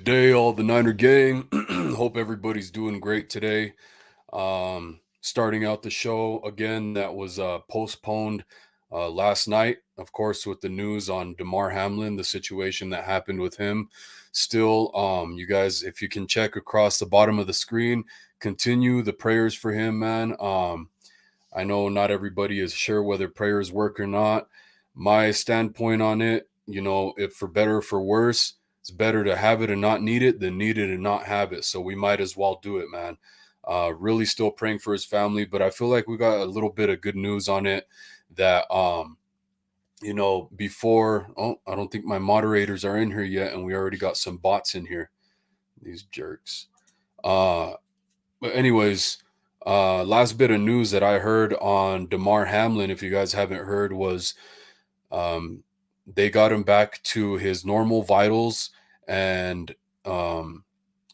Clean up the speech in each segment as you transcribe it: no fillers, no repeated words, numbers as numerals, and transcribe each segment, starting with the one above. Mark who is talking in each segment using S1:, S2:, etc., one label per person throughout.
S1: day, all the Niner gang. Hope everybody's doing great today. Starting out the show again, that was postponed last night, of course, with the news on Damar Hamlin, the situation that happened with him. Still, you guys, if you can check across the bottom of the screen, continue the prayers for him, man. I know not everybody is sure whether prayers work or not. My standpoint on it, if for better or for worse, it's better to have it and not need it than need it and not have it. So we might as well do it, man. Really still praying for his family, but I feel like we got a little bit of good news on it that before I don't think my moderators are in here yet, and we already got some bots in here. These jerks. Uh but anyways, last bit of news that I heard on Damar Hamlin, if you guys haven't heard, was um, they got him back to his normal vitals, and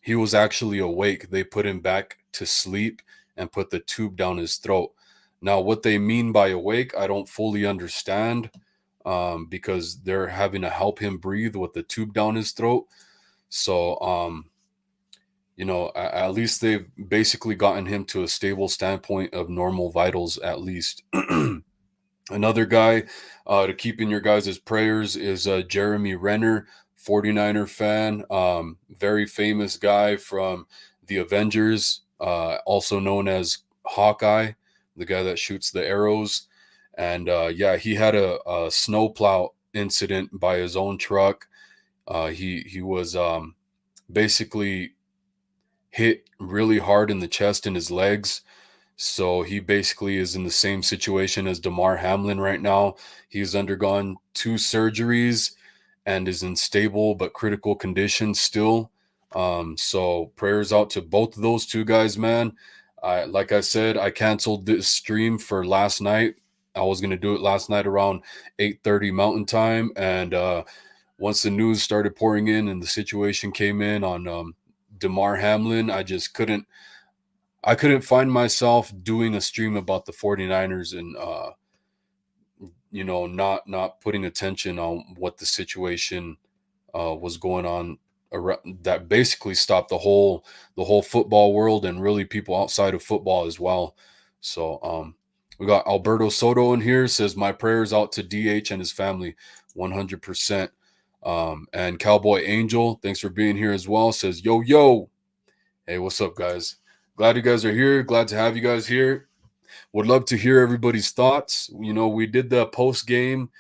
S1: he was actually awake. They put him back to sleep and put the tube down his throat. Now, what they mean by awake, I don't fully understand, because they're having to help him breathe with the tube down his throat. So, at least they've basically gotten him to a stable standpoint of normal vitals, at least. Another guy to keep in your guys' prayers is Jeremy Renner, 49er fan, very famous guy from the Avengers, also known as Hawkeye, the guy that shoots the arrows. And yeah, he had a snowplow incident by his own truck. He was basically hit really hard in the chest and his legs. So he basically is in the same situation as Damar Hamlin right now. He's undergone 2 surgeries and is in stable but critical condition still. So prayers out to both of those two guys, man. Like I said, I canceled this stream for last night. I was gonna do it last night around 8:30 Mountain Time, and once the news started pouring in and the situation came in on Damar Hamlin, I couldn't find myself doing a stream about the 49ers and not putting attention on what the situation was going on around, that basically stopped the whole football world and really people outside of football as well. So we got Alberto Soto in here, says my prayers out to DH and his family 100%. And Cowboy Angel, thanks for being here as well, says yo. Hey, what's up, guys? Glad you guys are here. Glad to have you guys here. Would love to hear everybody's thoughts. We did the post game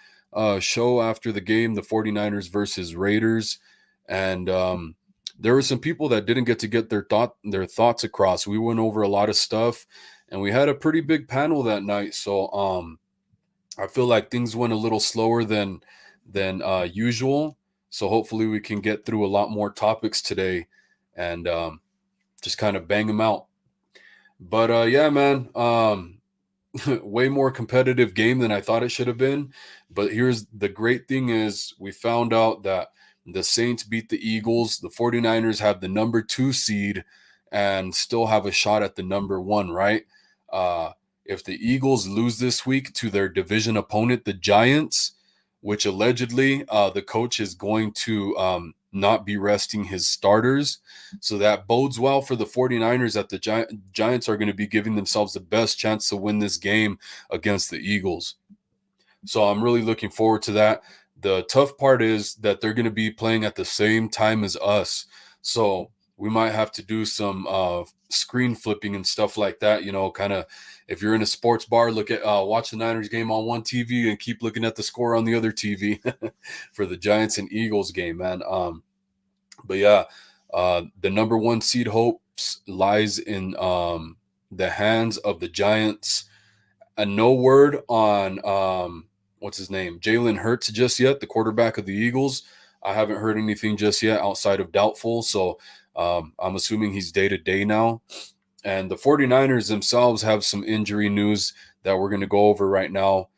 S1: show after the game, the 49ers versus Raiders. And there were some people that didn't get to get their thoughts across. We went over a lot of stuff, and we had a pretty big panel that night. So I feel like things went a little slower than usual. So hopefully we can get through a lot more topics today and just kind of bang them out. But yeah, man, way more competitive game than I thought it should have been. But here's the great thing is we found out that the Saints beat the Eagles. The 49ers have the number 2 seed and still have a shot at the number 1, right? If the Eagles lose this week to their division opponent, the Giants, which allegedly the coach is going to not be resting his starters. So that bodes well for the 49ers, that the Giants are going to be giving themselves the best chance to win this game against the Eagles. So I'm really looking forward to that. The tough part is that they're going to be playing at the same time as us. So we might have to do some screen flipping and stuff like that, kind of if you're in a sports bar, watch the Niners game on one TV and keep looking at the score on the other TV for the Giants and Eagles game, man. But yeah, the number 1 seed hopes lies in the hands of the Giants. And no word on what's his name, Jalen Hurts just yet, the quarterback of the Eagles. I haven't heard anything just yet outside of doubtful. So I'm assuming he's day to day now. And the 49ers themselves have some injury news that we're going to go over right now.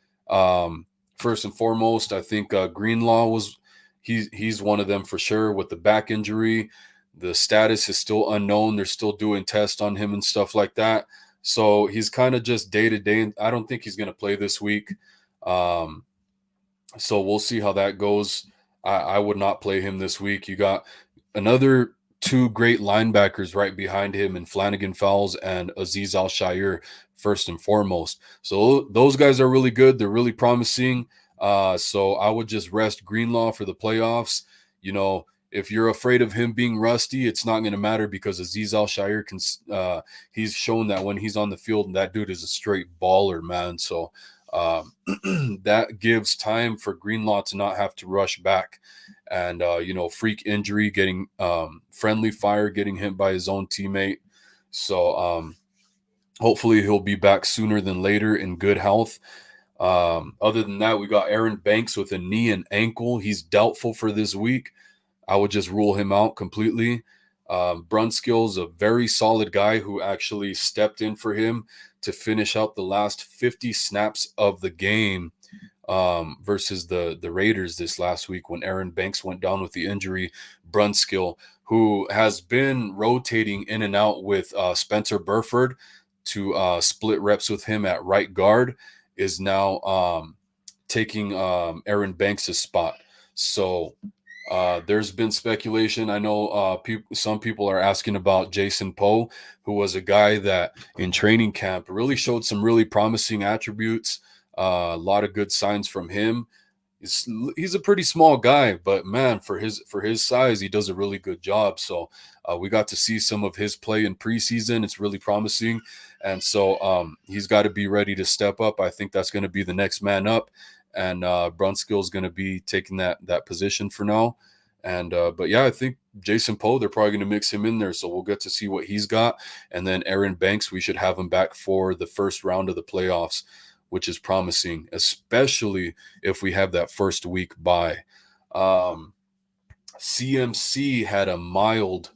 S1: First and foremost, I think Greenlaw he's one of them for sure with the back injury. The status is still unknown. They're still doing tests on him and stuff like that. So he's kind of just day to day. I don't think he's going to play this week. So we'll see how that goes. I would not play him this week. You got another two great linebackers right behind him in Flanagan Fowles and Aziz Al-Shaair, first and foremost. So those guys are really good. They're really promising. So I would just rest Greenlaw for the playoffs. You know, if you're afraid of him being rusty, it's not going to matter because Aziz Al-Shaair can. He's shown that when he's on the field, that dude is a straight baller, man. So that gives time for Greenlaw to not have to rush back and freak injury, getting friendly fire, getting hit by his own teammate. So hopefully he'll be back sooner than later in good health. Other than that, we got Aaron Banks with a knee and ankle. He's doubtful for this week. I would just rule him out completely. Brunskill's a very solid guy who actually stepped in for him to finish out the last 50 snaps of the game versus the Raiders this last week when Aaron Banks went down with the injury. Brunskill, who has been rotating in and out with Spencer Burford to split reps with him at right guard, is now taking Aaron Banks' spot. So there's been speculation. I know some people are asking about Jason Poe, who was a guy that in training camp really showed some really promising attributes. A lot of good signs from him. He's a pretty small guy, but man, for his size, he does a really good job. So we got to see some of his play in preseason. It's really promising, and so he's got to be ready to step up. I think that's going to be the next man up, and Brunskill is going to be taking that position for now. And but yeah, I think Jason Poe, they're probably going to mix him in there, so we'll get to see what he's got. And then Aaron Banks, we should have him back for the first round of the playoffs, which is promising, especially if we have that first week bye. CMC had a mild,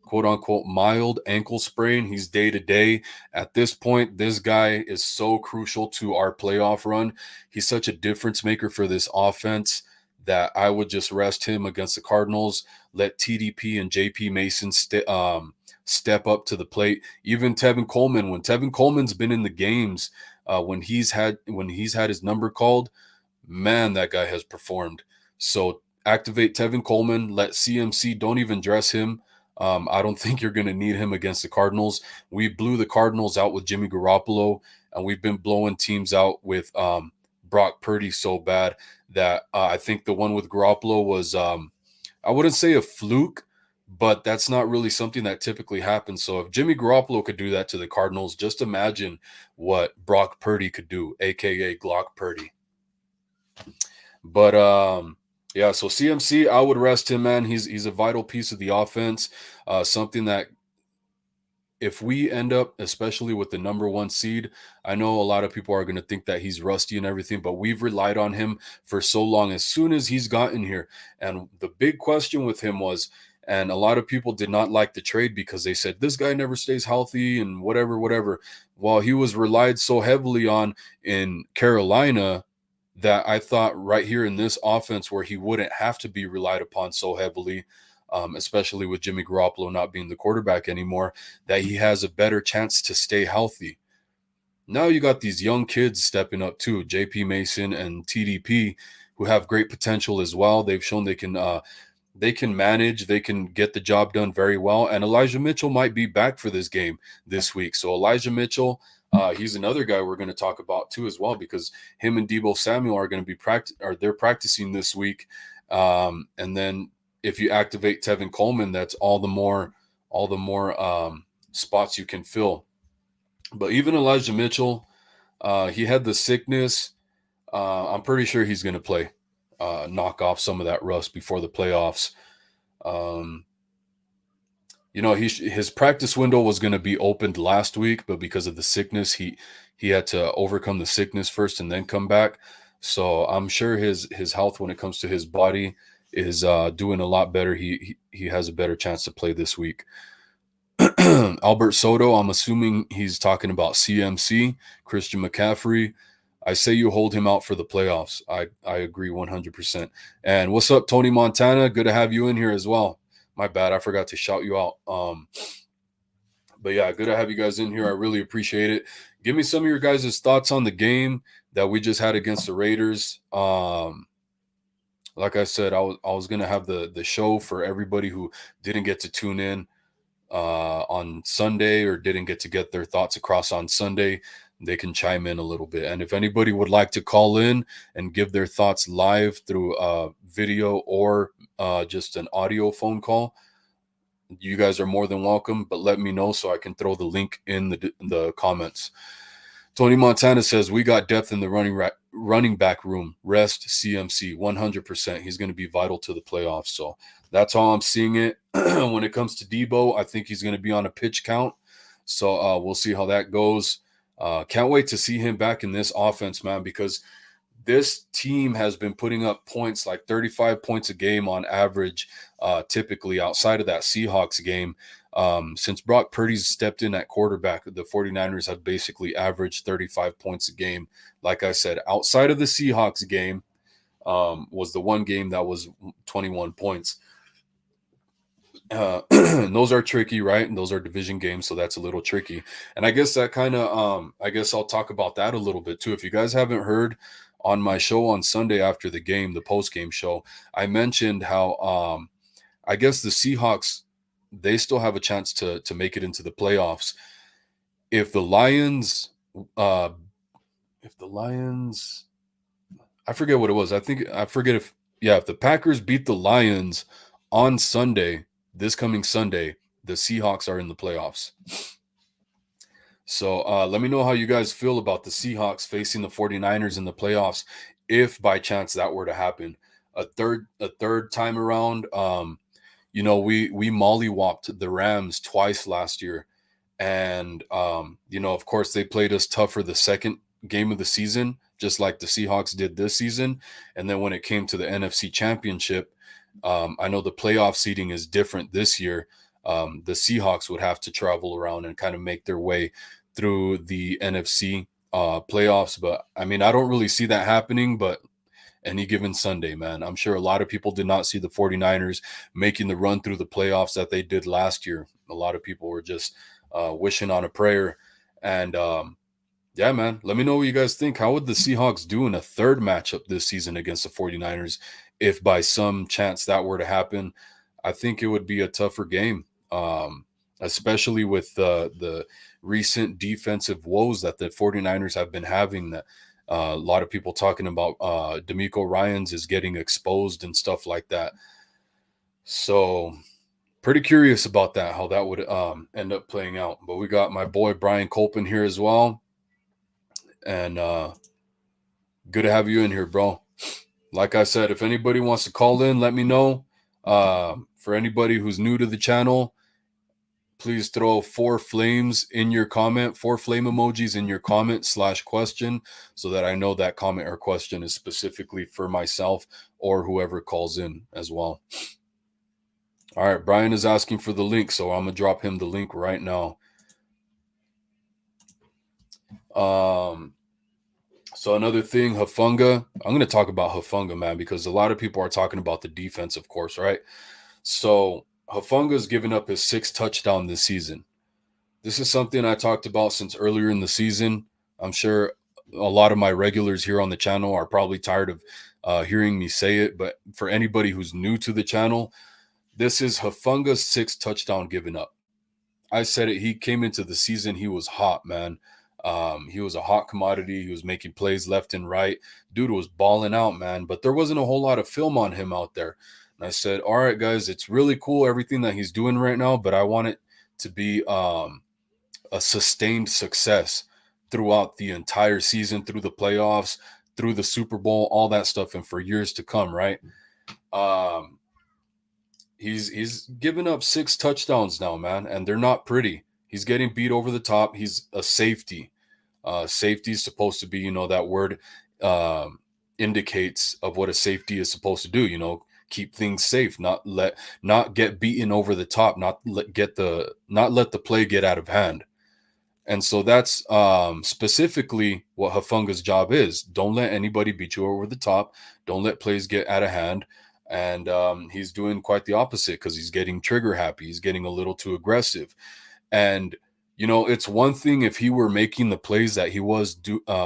S1: quote unquote, mild ankle sprain. He's day to day. At this point, this guy is so crucial to our playoff run. He's such a difference maker for this offense that I would just rest him against the Cardinals. Let TDP and JP Mason step up to the plate. Even Tevin Coleman, when Tevin Coleman's been in the games, when he's had his number called, man, that guy has performed. So activate Tevin Coleman. Let CMC, don't even dress him. I don't think you're going to need him against the Cardinals. We blew the Cardinals out with Jimmy Garoppolo, and we've been blowing teams out with Brock Purdy so bad that I think the one with Garoppolo was, I wouldn't say a fluke, but that's not really something that typically happens. So if Jimmy Garoppolo could do that to the Cardinals, just imagine what Brock Purdy could do, aka Glock Purdy. But yeah, so CMC, I would rest him, man. He's a vital piece of the offense. Something that if we end up, especially with the number one seed, I know a lot of people are going to think that he's rusty and everything, but we've relied on him for so long as soon as he's gotten here. And the big question with him was, and a lot of people did not like the trade because they said this guy never stays healthy and whatever. Well, he was relied so heavily on in Carolina that I thought right here in this offense where he wouldn't have to be relied upon so heavily, especially with Jimmy Garoppolo not being the quarterback anymore, that he has a better chance to stay healthy. Now you got these young kids stepping up too, JP Mason and TDP, who have great potential as well. They've shown they can manage, they can get the job done very well. And Elijah Mitchell might be back for this game this week. So Elijah Mitchell, he's another guy we're going to talk about too as well, because him and Deebo Samuel are going to be they're practicing this week. And then if you activate Tevin Coleman, that's all the more spots you can fill. But even Elijah Mitchell, he had the sickness. I'm pretty sure he's going to play, knock off some of that rust before the playoffs. His practice window was going to be opened last week, but because of the sickness, he had to overcome the sickness first and then come back. So I'm sure his health when it comes to his body is doing a lot better. He has a better chance to play this week. Albert Soto, I'm assuming he's talking about CMC, Christian McCaffrey. I say you hold him out for the playoffs. I agree 100%. And what's up, Tony Montana? Good to have you in here as well. My bad, I forgot to shout you out. But yeah, good to have you guys in here. I really appreciate it. Give me some of your guys' thoughts on the game that we just had against the Raiders. Like I said, I was gonna have the show for everybody who didn't get to tune in on Sunday or didn't get their thoughts across on Sunday. They can chime in a little bit. And if anybody would like to call in and give their thoughts live through video or just an audio phone call, you guys are more than welcome. But let me know so I can throw the link in the comments. Tony Montana says we got depth in the running back room. Rest CMC 100%. He's going to be vital to the playoffs. So that's how I'm seeing it. When it comes to Debo, I think he's going to be on a pitch count. So we'll see how that goes. Can't wait to see him back in this offense, man, because this team has been putting up points like 35 points a game on average, typically outside of that Seahawks game. Since Brock Purdy's stepped in at quarterback, the 49ers have basically averaged 35 points a game. Like I said, outside of the Seahawks game, was the one game that was 21 points. And those are tricky, right? And those are division games, so that's a little tricky. And I guess that kind of, I guess I'll talk about that a little bit too. If you guys haven't heard on my show on Sunday after the game, the post game show, I mentioned how, I guess the Seahawks, they still have a chance to make it into the playoffs if the Lions, uh, if the Lions, I forget what it was. I forget if, yeah, if the Packers beat the Lions on Sunday, this coming Sunday, the Seahawks are in the playoffs. So let me know how you guys feel about the Seahawks facing the 49ers in the playoffs if by chance that were to happen. A third time around, we mollywopped the Rams twice last year. And of course they played us tough for the second game of the season, just like the Seahawks did this season. And then when it came to the NFC Championship, I know the playoff seeding is different this year. The Seahawks would have to travel around and kind of make their way through the NFC playoffs. But I mean, I don't really see that happening, but any given Sunday, man, I'm sure a lot of people did not see the 49ers making the run through the playoffs that they did last year. A lot of people were just wishing on a prayer. And yeah, man, let me know what you guys think. How would the Seahawks do in a third matchup this season against the 49ers if by some chance that were to happen? I think it would be a tougher game, especially with the recent defensive woes that the 49ers have been having. That a lot of people talking about D'Amico Ryans is getting exposed and stuff like that. So pretty curious about that, how that would end up playing out. But we got my boy Brian Colpin here as well. And good to have you in here, bro. Like I said, if anybody wants to call in, let me know. For anybody who's new to the channel, please throw 4 flames in your comment, 4 flame emojis in your comment /question, so that I know that comment or question is specifically for myself or whoever calls in as well. All right, Brian is asking for the link, so I'm going to drop him the link right now. So another thing, Hufanga, I'm going to talk about Hufanga, man, because a lot of people are talking about the defense, of course, right? So Hufanga's given up his 6th touchdown this season. This is something I talked about since earlier in the season. I'm sure a lot of my regulars here on the channel are probably tired of hearing me say it, but for anybody who's new to the channel, this is Hufanga's 6th touchdown given up. I said it. He came into the season. He was hot, man. He was a hot commodity. He was making plays left and right. Dude was balling out, man. But there wasn't a whole lot of film on him out there. And I said, all right, guys, it's really cool, everything that he's doing right now, but I want it to be a sustained success throughout the entire season, through the playoffs, through the Super Bowl, all that stuff, and for years to come, right? He's given up 6 touchdowns now, man, and they're not pretty. He's getting beat over the top. He's a safety. Safety is supposed to be, that word indicates of what a safety is supposed to do. Keep things safe, not get beaten over the top, not let the play get out of hand. And so that's specifically what Hufanga's job is. Don't let anybody beat you over the top. Don't let plays get out of hand. And he's doing quite the opposite because he's getting trigger happy. He's getting a little too aggressive. And, it's one thing if he were making the plays that he was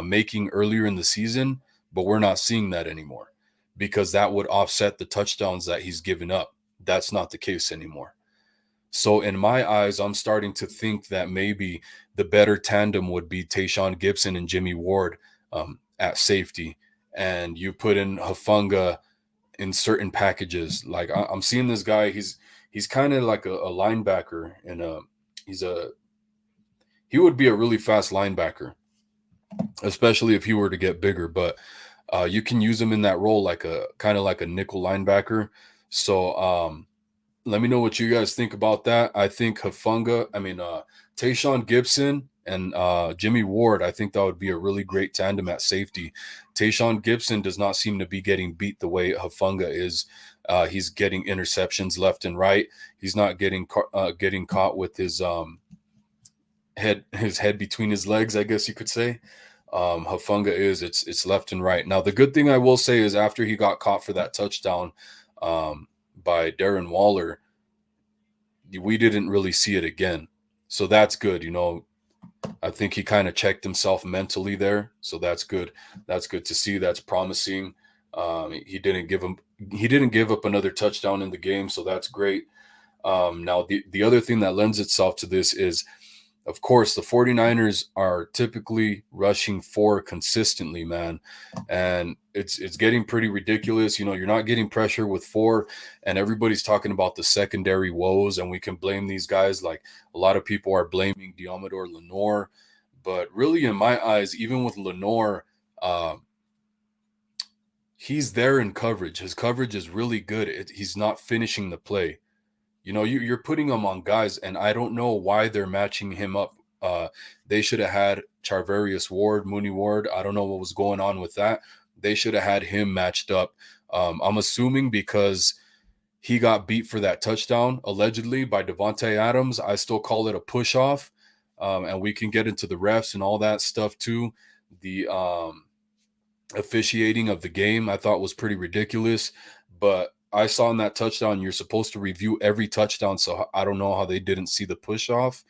S1: making earlier in the season, but we're not seeing that anymore because that would offset the touchdowns that he's given up. That's not the case anymore. So in my eyes, I'm starting to think that maybe the better tandem would be Tayshaun Gibson and Jimmy Ward at safety, and you put in Hafunga in certain packages. Like I'm seeing this guy. He's kind of like a linebacker, and he's a he would be a really fast linebacker, especially if he were to get bigger. But you can use him in that role like a kind of like a nickel linebacker. So let me know what you guys think about that. I think Tayshaun Gibson and Jimmy Ward, I think that would be a really great tandem at safety. Tayshaun Gibson does not seem to be getting beat the way Hafunga is. He's getting interceptions left and right. He's not getting caught with his head between his legs, I guess you could say. Hafunga is it's left and right. Now the good thing I will say is after he got caught for that touchdown by Darren Waller, we didn't really see it again. So that's good. I think he kind of checked himself mentally there. So that's good. That's good to see. That's promising. He didn't give up another touchdown in the game. So that's great. Now the other thing that lends itself to this is, of course, the 49ers are typically rushing 4 consistently, man. And it's getting pretty ridiculous. You're not getting pressure with 4, and everybody's talking about the secondary woes, and we can blame these guys. Like a lot of people are blaming Diamador Lenore. But really, in my eyes, even with Lenore, he's there in coverage. His coverage is really good. He's not finishing the play. You're putting him on guys, and I don't know why they're matching him up. They should have had Charvarius Ward, Mooney Ward. I don't know what was going on with that. They should have had him matched up. I'm assuming because he got beat for that touchdown, allegedly, by Devontae Adams. I still call it a push-off, and we can get into the refs and all that stuff too. The officiating of the game I thought was pretty ridiculous, but I saw in that touchdown, you're supposed to review every touchdown, so I don't know how they didn't see the push off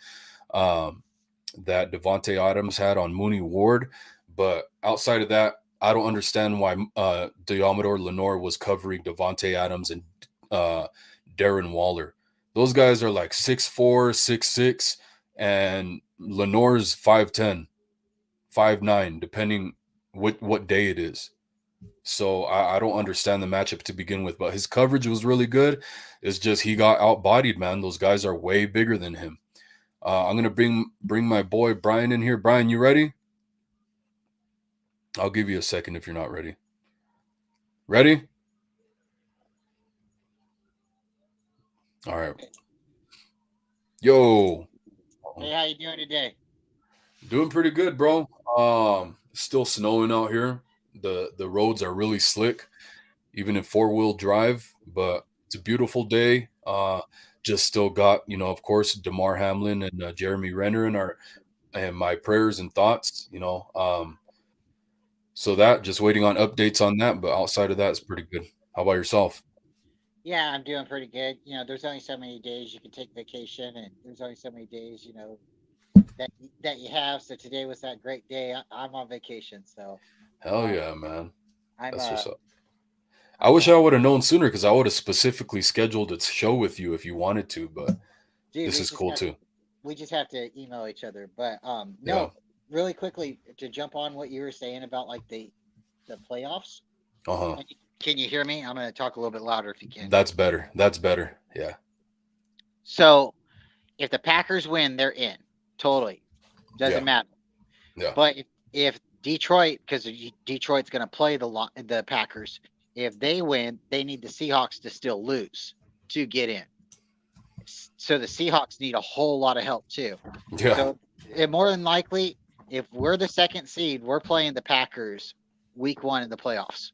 S1: that Devontae Adams had on Mooney Ward. But outside of that, I don't understand why Diamador Lenore was covering Devontae Adams and Darren Waller. Those guys are like 6'4", 6'6", and Lenore's 5'10", 5'9", depending what day it is. So I don't understand the matchup to begin with, but his coverage was really good. It's just he got outbodied, man. Those guys are way bigger than him. I'm gonna bring my boy Brian in here. Brian, you ready? I'll give you a second if you're not ready. Ready? All right. Yo.
S2: Hey, how you doing today?
S1: Doing pretty good, bro. Still snowing out here. The roads are really slick, even in 4-wheel drive, but it's a beautiful day. Just still got, of course, Damar Hamlin and Jeremy Renner and my prayers and thoughts, so that just waiting on updates on that, but outside of that, it's pretty good. How about yourself?
S2: Yeah, I'm doing pretty good. There's only so many days you can take vacation, and there's only so many days, that you have. So today was that great day. I'm on vacation, so
S1: Hell
S2: um,
S1: yeah, man.
S2: I'm
S1: That's what's up. I
S2: I'm
S1: wish I would have known sooner because I would have specifically scheduled a show with you if you wanted to, but
S2: dude.
S1: this is cool too.
S2: We just have to email each other. But
S1: Yeah.
S2: no, really quickly to jump on what you were saying about like the playoffs.
S1: Uh-huh.
S2: Can you hear me? I'm gonna talk a little bit louder if you can.
S1: That's better. That's better. Yeah.
S2: So if the Packers win, they're in. Totally doesn't
S1: Yeah.
S2: matter.
S1: Yeah.
S2: But if Detroit, because Detroit's going to play the Packers, if they win, they need the Seahawks to still lose to get in. So the Seahawks need a whole lot of help too.
S1: Yeah.
S2: So more than likely, if we're the second seed, we're playing the Packers week 1 in the playoffs.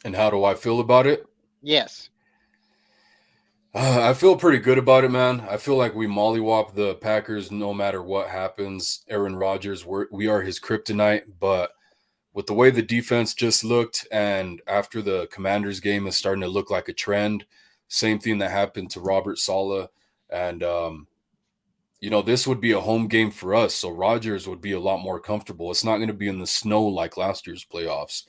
S1: And how do I feel about it?
S2: Yes.
S1: I feel pretty good about it, man. I feel like we mollywop the Packers no matter what happens. Aaron Rodgers, we are his kryptonite, but with the way the defense just looked, and after the Commanders game is starting to look like a trend, same thing that happened to Robert Saleh, and this would be a home game for us, so Rodgers would be a lot more comfortable. It's not going to be in the snow like last year's playoffs.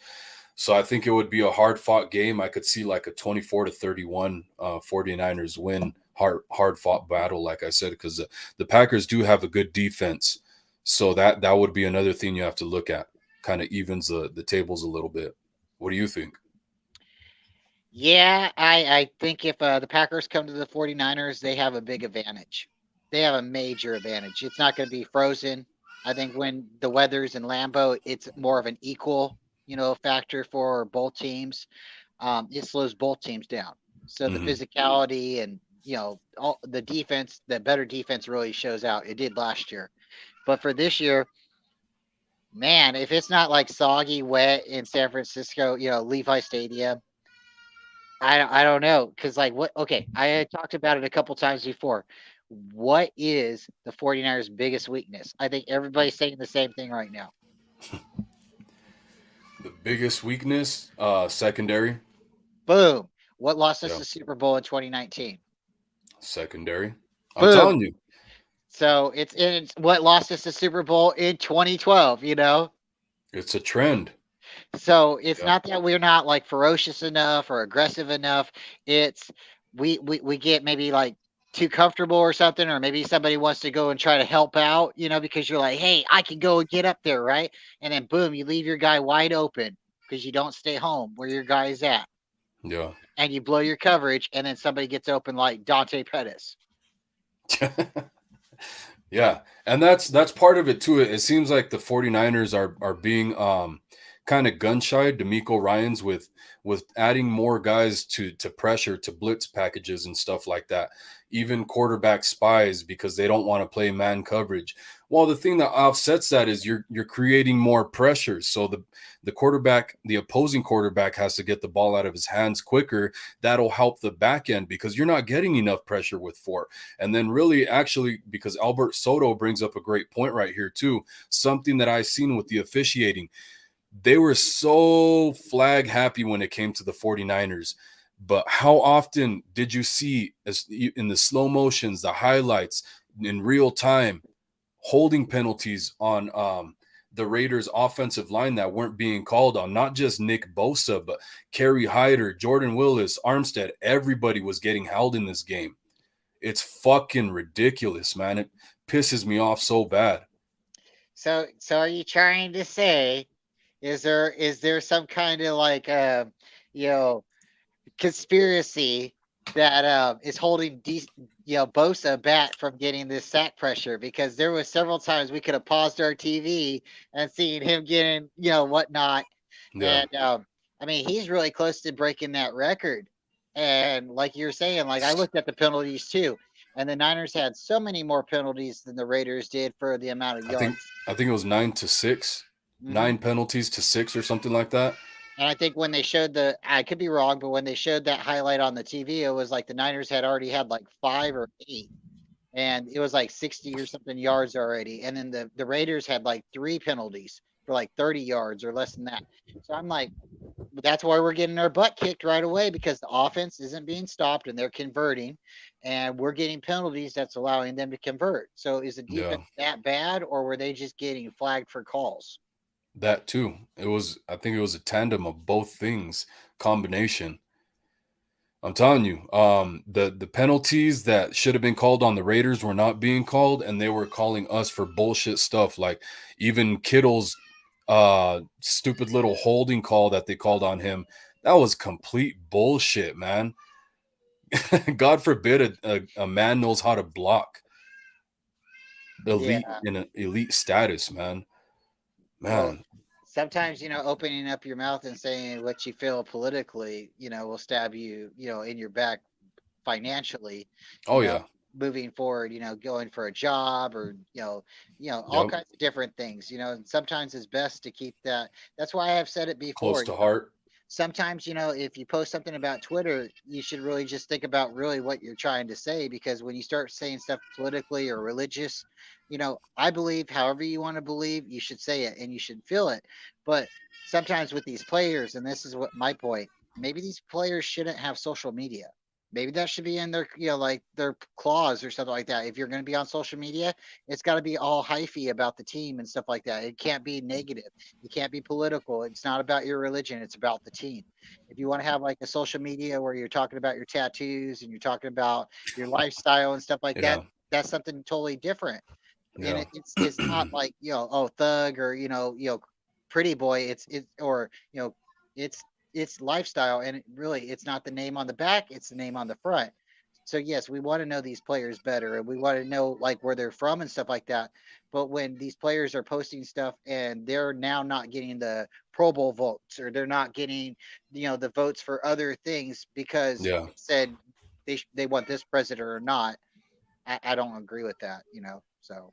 S1: So I think it would be a hard fought game. I could see like a 24-31 49ers win, hard fought battle, like I said, because the Packers do have a good defense. So that would be another thing you have to look at. Kind of evens the tables a little bit. What do you think?
S2: Yeah, I think if the Packers come to the 49ers, they have a big advantage. They have a major advantage. It's not going to be frozen. I think when the weather's in Lambeau, it's more of an equal, factor for both teams. It slows both teams down. So the
S1: Mm-hmm.
S2: physicality and all the defense, the better defense really shows out. It did last year, but for this year, man, if it's not like soggy wet in San Francisco, Levi Stadium, I don't know because like what? Okay, I had talked about it a couple times before. What is the 49ers' biggest weakness? I think everybody's saying the same thing right now.
S1: The biggest weakness, secondary.
S2: Boom. What lost us
S1: Yeah,
S2: the Super Bowl in 2019?
S1: secondary. I'm
S2: Boom.
S1: telling you.
S2: So it's what lost us the Super Bowl in 2012,
S1: It's a trend.
S2: So it's
S1: Yeah.
S2: not that we're not like ferocious enough or aggressive enough. It's we get maybe like too comfortable or something, or maybe somebody wants to go and try to help out, because you're like, hey, I can go and get up there, right? And then boom, you leave your guy wide open because you don't stay home where your guy is at,
S1: Yeah.
S2: and you blow your coverage, and then somebody gets open like Dante Pettis.
S1: Yeah, and that's part of it too. It seems like the 49ers are being kind of gun shy. D'Amico Ryans with adding more guys to pressure to blitz packages and stuff like that. Even quarterback spies because they don't want to play man coverage. Well, the thing that offsets that is you're creating more pressure. So the quarterback, the opposing quarterback has to get the ball out of his hands quicker. That'll help the back end because you're not getting enough pressure with four. And then really actually because Albert Soto brings up a great point right here too, something that I seen with the officiating. They were so flag happy when it came to the 49ers. But how often did you see in the slow motions, the highlights in real time, holding penalties on the Raiders offensive line that weren't being called on? Not just Nick Bosa, but Kerry Hyder, Jordan Willis, Armstead, everybody was getting held in this game. It's fucking ridiculous, man. It pisses me off so bad.
S2: So are you trying to say is there some kind of like you know conspiracy that is holding Bosa back from getting this sack pressure because there was several times we could have paused our TV and seen him getting whatnot,
S1: Yeah.
S2: and I mean he's really close to breaking that record, and like you're saying, like I looked at the penalties too, and the Niners had so many more penalties than the Raiders did for the amount of
S1: I think
S2: yards.
S1: I think it was 9-6,
S2: Hmm.
S1: 9 penalties to 6 or something like that.
S2: And I think when they showed I could be wrong, but when they showed that highlight on the TV, it was like the Niners had already had like 5 or 8, and it was like 60 or something yards already. And then the Raiders had like 3 penalties for like 30 yards or less than that. So I'm like, that's why we're getting our butt kicked right away because the offense isn't being stopped and they're converting, and we're getting penalties that's allowing them to convert. So is the
S1: Yeah.
S2: defense that bad, or were they just getting flagged for calls?
S1: That too. I think it was a tandem of both things, combination. I'm telling you, the penalties that should have been called on the Raiders were not being called, and they were calling us for bullshit stuff. Like even Kittle's stupid little holding call that they called on him. That was complete bullshit, man. God forbid a man knows how to block. Elite
S2: Yeah.
S1: in an elite status, man.
S2: Well,
S1: Man.
S2: sometimes, opening up your mouth and saying what you feel politically, will stab you, in your back financially, you
S1: Oh
S2: know,
S1: yeah.
S2: moving forward, going for a job or, all
S1: Yep.
S2: kinds of different things, and sometimes it's best to keep that. That's why I've said it
S1: Close
S2: before,
S1: to heart.
S2: sometimes if you post something about Twitter, you should really just think about really what you're trying to say, because when you start saying stuff politically or religious, I believe however you want to believe, you should say it and you should feel it. But sometimes with these players, and this is what my point, maybe these players shouldn't have social media. Maybe that should be in their, like their clause or something like that. If you're going to be on social media, it's got to be all hyphy about the team and stuff like that. It can't be negative. It can't be political. It's not about your religion. It's about the team. If you want to have like a social media where you're talking about your tattoos and you're talking about your lifestyle and stuff like that,
S1: Yeah.
S2: that's something totally different. And
S1: Yeah.
S2: it's not like, oh, thug, or pretty boy. It's or it's it's lifestyle, and really it's not the name on the back, it's the name on the front. So yes, we want to know these players better, and we want to know like where they're from and stuff like that. But when these players are posting stuff and they're now not getting the Pro Bowl votes, or they're not getting the votes for other things because
S1: Yeah.
S2: it said they want this president or not, I don't agree with that. So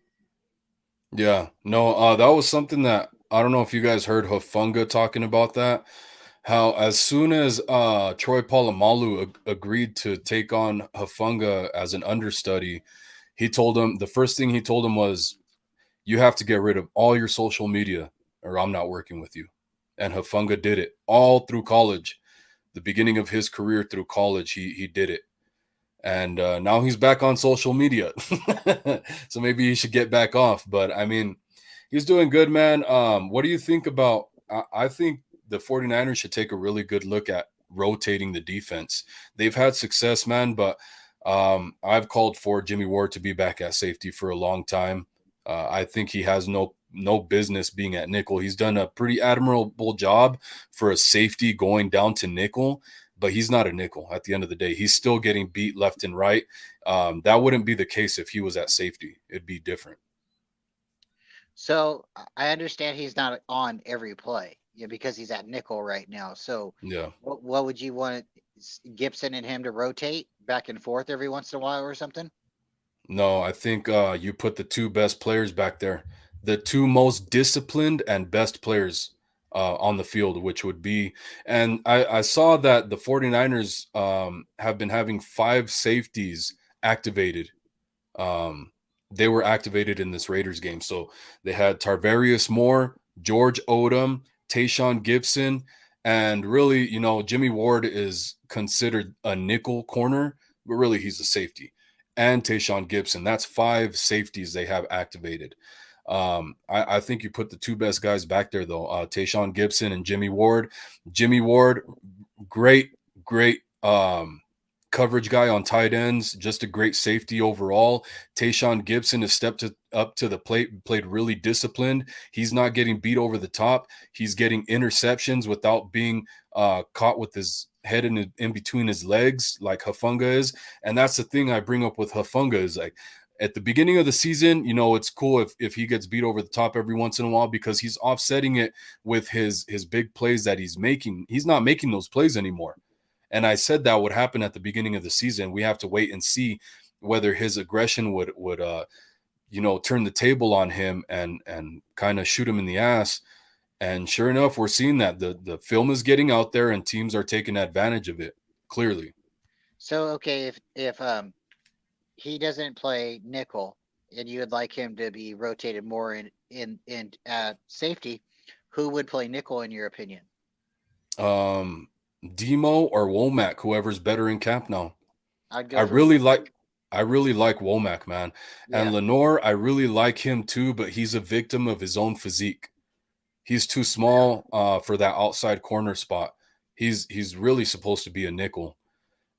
S1: Yeah. No, that was something that I don't know if you guys heard Hafunga talking about that. How as soon as Troy Polamalu agreed to take on Hafunga as an understudy, he told him the first thing he told him was, "You have to get rid of all your social media, or I'm not working with you." And Hafunga did it all through college. The beginning of his career through college, he did it, and now he's back on social media. So maybe he should get back off. But I mean, he's doing good, man. What do you think about? I think the 49ers should take a really good look at rotating the defense. They've had success, man, but I've called for Jimmy Ward to be back at safety for a long time. I think he has no business being at nickel. He's done a pretty admirable job for a safety going down to nickel, but he's not a nickel at the end of the day. He's still getting beat left and right. That wouldn't be the case if he was at safety. It'd be different.
S2: I understand he's not on every play, yeah, because he's at nickel right now. So
S1: Yeah.
S2: what would you want Gibson and him to rotate back and forth every once in a while or something?
S1: No, I think you put the two best players back there, the two most disciplined and best players on the field, which would be, and I saw that the 49ers have been having five safeties activated. um, they were activated in this Raiders game. So they had Tarvarius Moore, George Odom, Tayshawn Gibson, and really, Jimmy Ward is considered a nickel corner, but really he's a safety. And Tayshawn Gibson. That's five safeties they have activated. I think you put the two best guys back there, though, Tayshawn Gibson and Jimmy Ward. Jimmy Ward, great coverage guy on tight ends, just a great safety overall. Tayshawn Gibson has stepped up to the plate, played really disciplined. He's not getting beat over the top. He's getting interceptions without being caught with his head in between his legs like Hafunga is. And that's the thing I bring up with Hafunga is like, at the beginning of the season, it's cool if he gets beat over the top every once in a while because he's offsetting it with his big plays that he's making. He's not making those plays anymore. And I said that would happen at the beginning of the season. We have to wait and see whether his aggression would turn the table on him and kind of shoot him in the ass. And sure enough, we're seeing that the film is getting out there and teams are taking advantage of it. Clearly.
S2: So okay, if he doesn't play nickel and you would like him to be rotated more in safety, who would play nickel in your opinion?
S1: Um Demo or Womack, whoever's better in camp now.
S2: I'd
S1: I
S2: go for
S1: really like I really like Womack, man. And
S2: yeah.
S1: Lenore, I really like him too, but he's a victim of his own physique. He's too small for that outside corner spot. He's really supposed to be a nickel.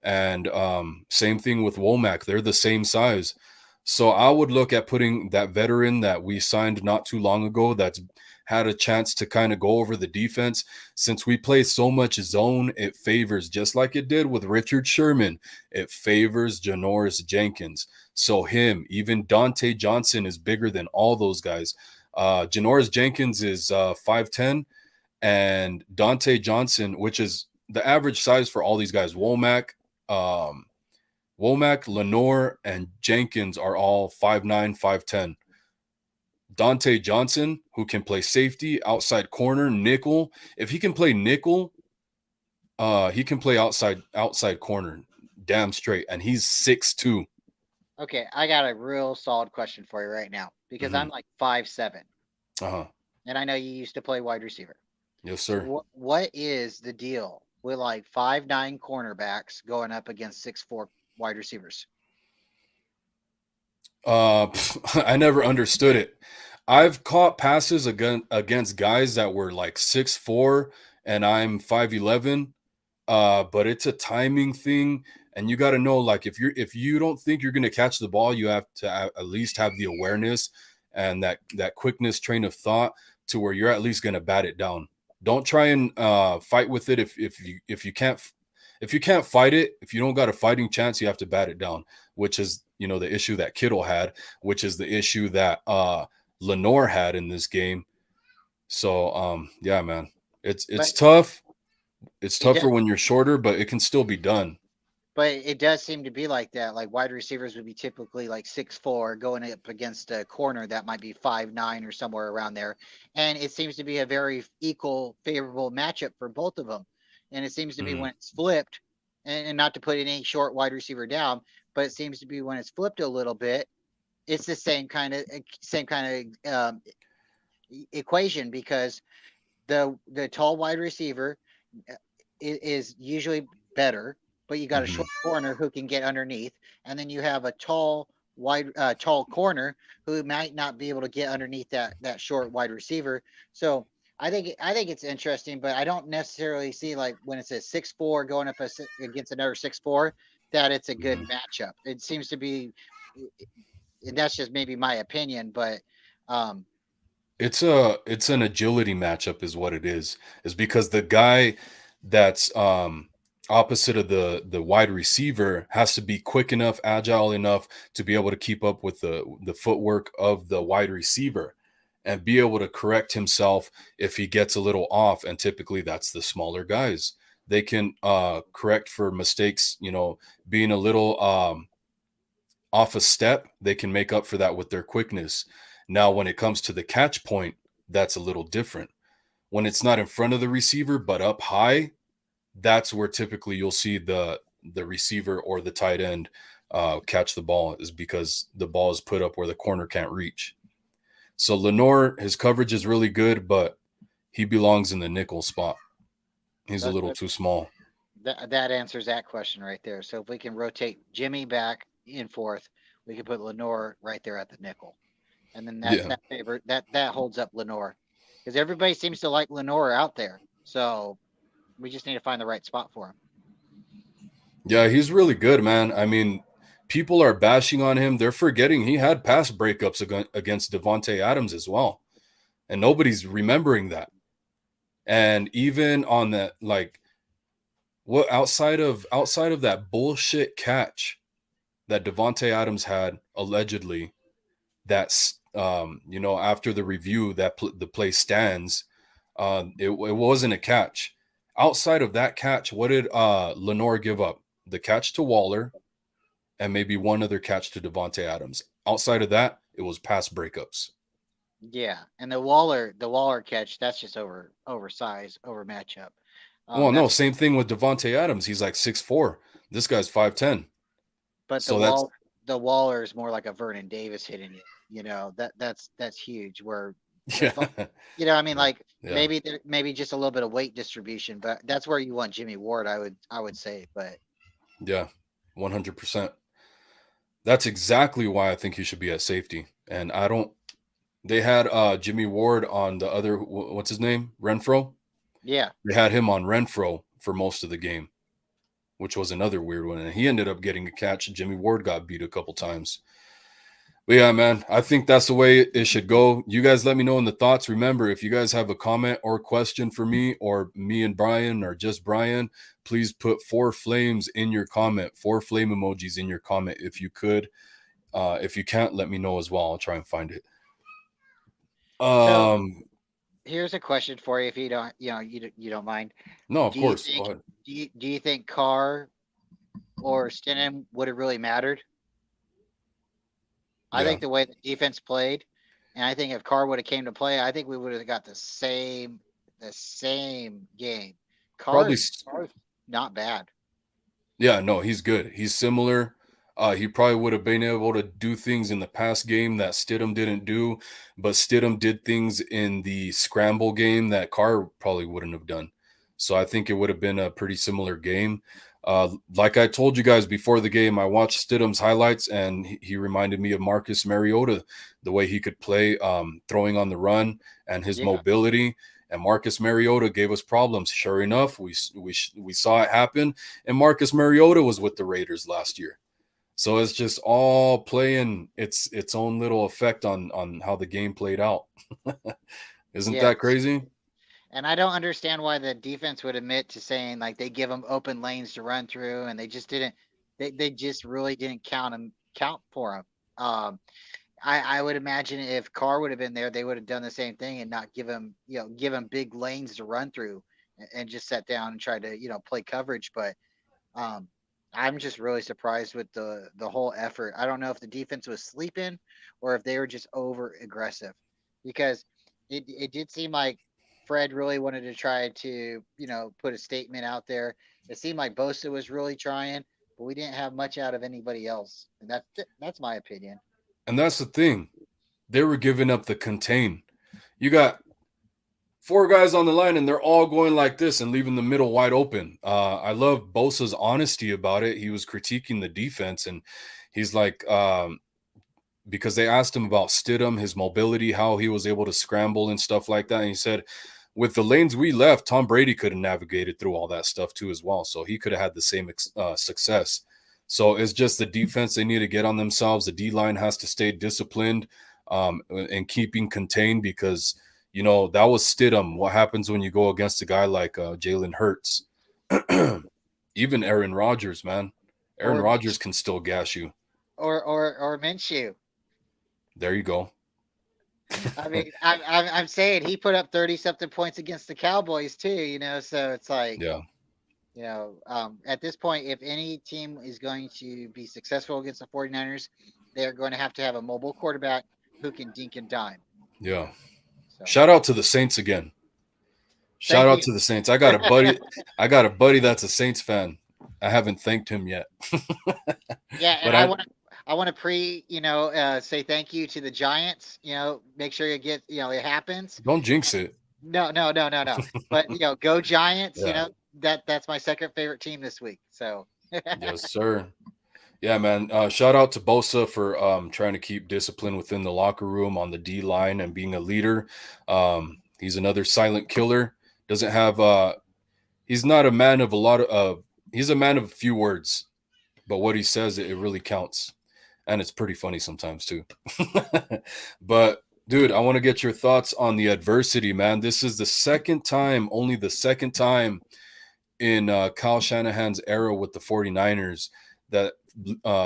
S1: And same thing with Womack. They're the same size. So I would look at putting that veteran that we signed not too long ago that's had a chance to kind of go over the defense. Since we play so much zone, it favors, just like it did with Richard Sherman, it favors Janoris Jenkins. So him, even Dante Johnson is bigger than all those guys. Janoris Jenkins is 5'10", and Dante Johnson, which is the average size for all these guys, um, Womack, Lenore, and Jenkins are all 5'9", 5'10". Dante Johnson, who can play safety, outside corner, nickel. If he can play nickel, he can play outside corner, damn straight. And he's 6'2".
S2: Okay, I got a real solid question for you right now because
S1: Mm-hmm.
S2: I'm like 5'7",
S1: Uh-huh.
S2: and I know you used to play wide receiver.
S1: Yes,
S2: So
S1: sir.
S2: what is the deal with like 5'9" cornerbacks going up against 6'4" wide receivers?
S1: I never understood it. I've caught passes against guys that were like 6'4" and I'm 5'11", but it's a timing thing, and you got to know, like, if you don't think you're going to catch the ball, you have to at least have the awareness and that quickness, train of thought, to where you're at least going to bat it down. Don't try and fight with it if you can't fight it. If you don't got a fighting chance, you have to bat it down, which is, the issue that Kittle had, which is the issue that Lenore had in this game. So yeah, man, it's
S2: But
S1: tough. It's
S2: it
S1: tougher when you're shorter, but it can still be done.
S2: But it does seem to be like that. Like wide receivers would be typically like 6'4", going up against a corner that might be 5'9" or somewhere around there. And it seems to be a very equal, favorable matchup for both of them. And it seems to be
S1: Mhm.
S2: when it's flipped, and not to put any short wide receiver down, but it seems to be when it's flipped a little bit, it's the same kind of equation, because the tall wide receiver is usually better, but you got a
S1: Mhm.
S2: short corner who can get underneath, and then you have a tall corner who might not be able to get underneath that short wide receiver. So I think it's interesting, but I don't necessarily see, like, when it's a 6'4" going up against another 6'4", that it's a good
S1: Mhm.
S2: matchup. It seems to be, and that's just maybe my opinion, but um,
S1: It's an agility matchup is what it is because the guy that's opposite of the wide receiver has to be quick enough, agile enough to be able to keep up with the footwork of the wide receiver and be able to correct himself if he gets a little off. And typically that's the smaller guys. They can correct for mistakes, being a little off a step. They can make up for that with their quickness. Now, when it comes to the catch point, that's a little different. When it's not in front of the receiver but up high, that's where typically you'll see the receiver or the tight end catch the ball, is because the ball is put up where the corner can't reach. So Lenore, his coverage is really good, but he belongs in the nickel spot. He's a
S2: that,
S1: little too small.
S2: that answers that question right there. So if we can rotate Jimmy back and forth, we can put Lenore right there at the nickel, and then that
S1: Yeah.
S2: that favor that holds up Lenore, because everybody seems to like Lenore out there. So we just need to find the right spot for him.
S1: Yeah, he's really good, man. I mean, people are bashing on him. They're forgetting he had pass breakups against Devonte Adams as well, and nobody's remembering that. And even on that, like, what outside of that bullshit catch that Devonte Adams had allegedly, that's after the review that the play stands, it wasn't a catch. Outside of that catch, what did Lenore give up? The catch to Waller and maybe one other catch to Devonte Adams. Outside of that, it was pass breakups.
S2: Yeah, and the Waller catch, that's just oversized over matchup.
S1: Well, no,
S2: That's
S1: same thing with Devonte Adams. He's like 6'4". This guy's 5'10".
S2: But
S1: So that's
S2: the Waller is more like a Vernon Davis hitting you. That's huge. Where
S1: yeah.
S2: Devon, I mean,
S1: Yeah.
S2: like,
S1: Yeah.
S2: maybe just a little bit of weight distribution, but that's where you want Jimmy Ward. I would say, but
S1: Yeah. 100%. That's exactly why I think he should be at safety. And I don't they had Jimmy Ward on the other what's his name? Renfro?
S2: yeah.
S1: They had him on Renfro for most of the game, which was another weird one. And he ended up getting a catch. Jimmy Ward got beat a couple times. But yeah, man, I think that's the way it should go. You guys let me know in the thoughts. Remember, if you guys have a comment or question for me, or me and Brian, or just Brian, please put 4 flames in your comment, 4 flame emojis in your comment if you could. If you can't, let me know as well. I'll try and find it.
S2: So
S1: Um,
S2: here's a question for you, if you don't, you don't mind.
S1: no, of
S2: Do you
S1: course. Go
S2: think
S1: ahead.
S2: do you think Carr or Stidham would have really mattered? I
S1: Yeah,
S2: think the way the defense played, and I think if Carr would have came to play, I think we would have got the same game.
S1: probably.
S2: Carr's not bad,
S1: Yeah, no, he's good. He's similar. He probably would have been able to do things in the past game that Stidham didn't do, but Stidham did things in the scramble game that Carr probably wouldn't have done. So I think it would have been a pretty similar game. Like I told you guys before the game, I watched Stidham's highlights, and he reminded me of Marcus Mariota, the way he could play throwing on the run and his
S2: Yeah.
S1: mobility. And Marcus Mariota gave us problems. Sure enough, we saw it happen. And Marcus Mariota was with the Raiders last year. So it's just all playing its own little effect on how the game played out. Isn't that
S2: Yes.
S1: crazy?
S2: And I don't understand why the defense would admit to saying like they give them open lanes to run through, and they just didn't. They just really didn't count for them. I would imagine if Carr would have been there, they would have done the same thing and not give him big lanes to run through, and just sat down and tried to play coverage. But um, I'm just really surprised with the whole effort. I don't know if the defense was sleeping or if they were just over aggressive, because it did seem like Fred really wanted to try to put a statement out there. It seemed like Bosa was really trying, but we didn't have much out of anybody else, and that's my opinion.
S1: And that's the thing. They were giving up the contain. You got four guys on the line and they're all going like this and leaving the middle wide open. I love Bosa's honesty about it. He was critiquing the defense, and he's like, because they asked him about Stidham, his mobility, how he was able to scramble and stuff like that. And he said, with the lanes we left, Tom Brady could have navigated through all that stuff too as well. So he could have had the same success. So it's just the defense they need to get on themselves. The D line has to stay disciplined and keeping contained, because that was Stidham. What happens when you go against a guy like Jalen Hurts? Even Aaron Rodgers, man. Aaron
S2: Or
S1: Rodgers can still gas you.
S2: or Minshew.
S1: There you go.
S2: I mean, I'm saying he put up 30 something points against the Cowboys too. So it's like,
S1: Yeah.
S2: at this point, if any team is going to be successful against the 49ers, they're going to have a mobile quarterback who can dink and dime.
S1: Yeah.
S2: So
S1: Shout out to the Saints again. Shout
S2: thank
S1: out
S2: you.
S1: to the Saints. I got a buddy. I got a buddy that's a Saints fan. I haven't thanked him yet.
S2: Yeah, and
S1: But
S2: I
S1: I
S2: want to say thank you to the Giants. Make sure you get it happens.
S1: don't jinx it.
S2: No, no, no, no, no. But go Giants.
S1: Yeah.
S2: That's my second favorite team this week. So
S1: Yes, sir. Yeah, man. Shout out to Bosa for trying to keep discipline within the locker room on the D line and being a leader. He's another silent killer. Doesn't have he's not a man of a lot of he's a man of a few words, but what he says, it really counts. And it's pretty funny sometimes too. But dude, I want to get your thoughts on the adversity, man. This is the second time, only the second time in Kyle Shanahan's era with the 49ers that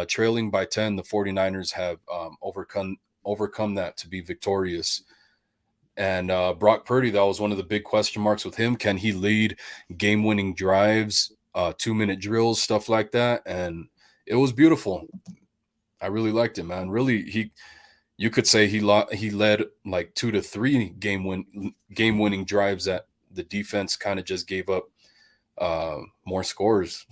S1: trailing by 10, the 49ers have overcome that to be victorious. And Brock Purdy, that was one of the big question marks with him. Can he lead game-winning drives, 2-minute drills, stuff like that? And it was beautiful. I really liked it, man. Really, you could say he led like 2 to 3 game-winning drives that the defense kind of just gave up more scores.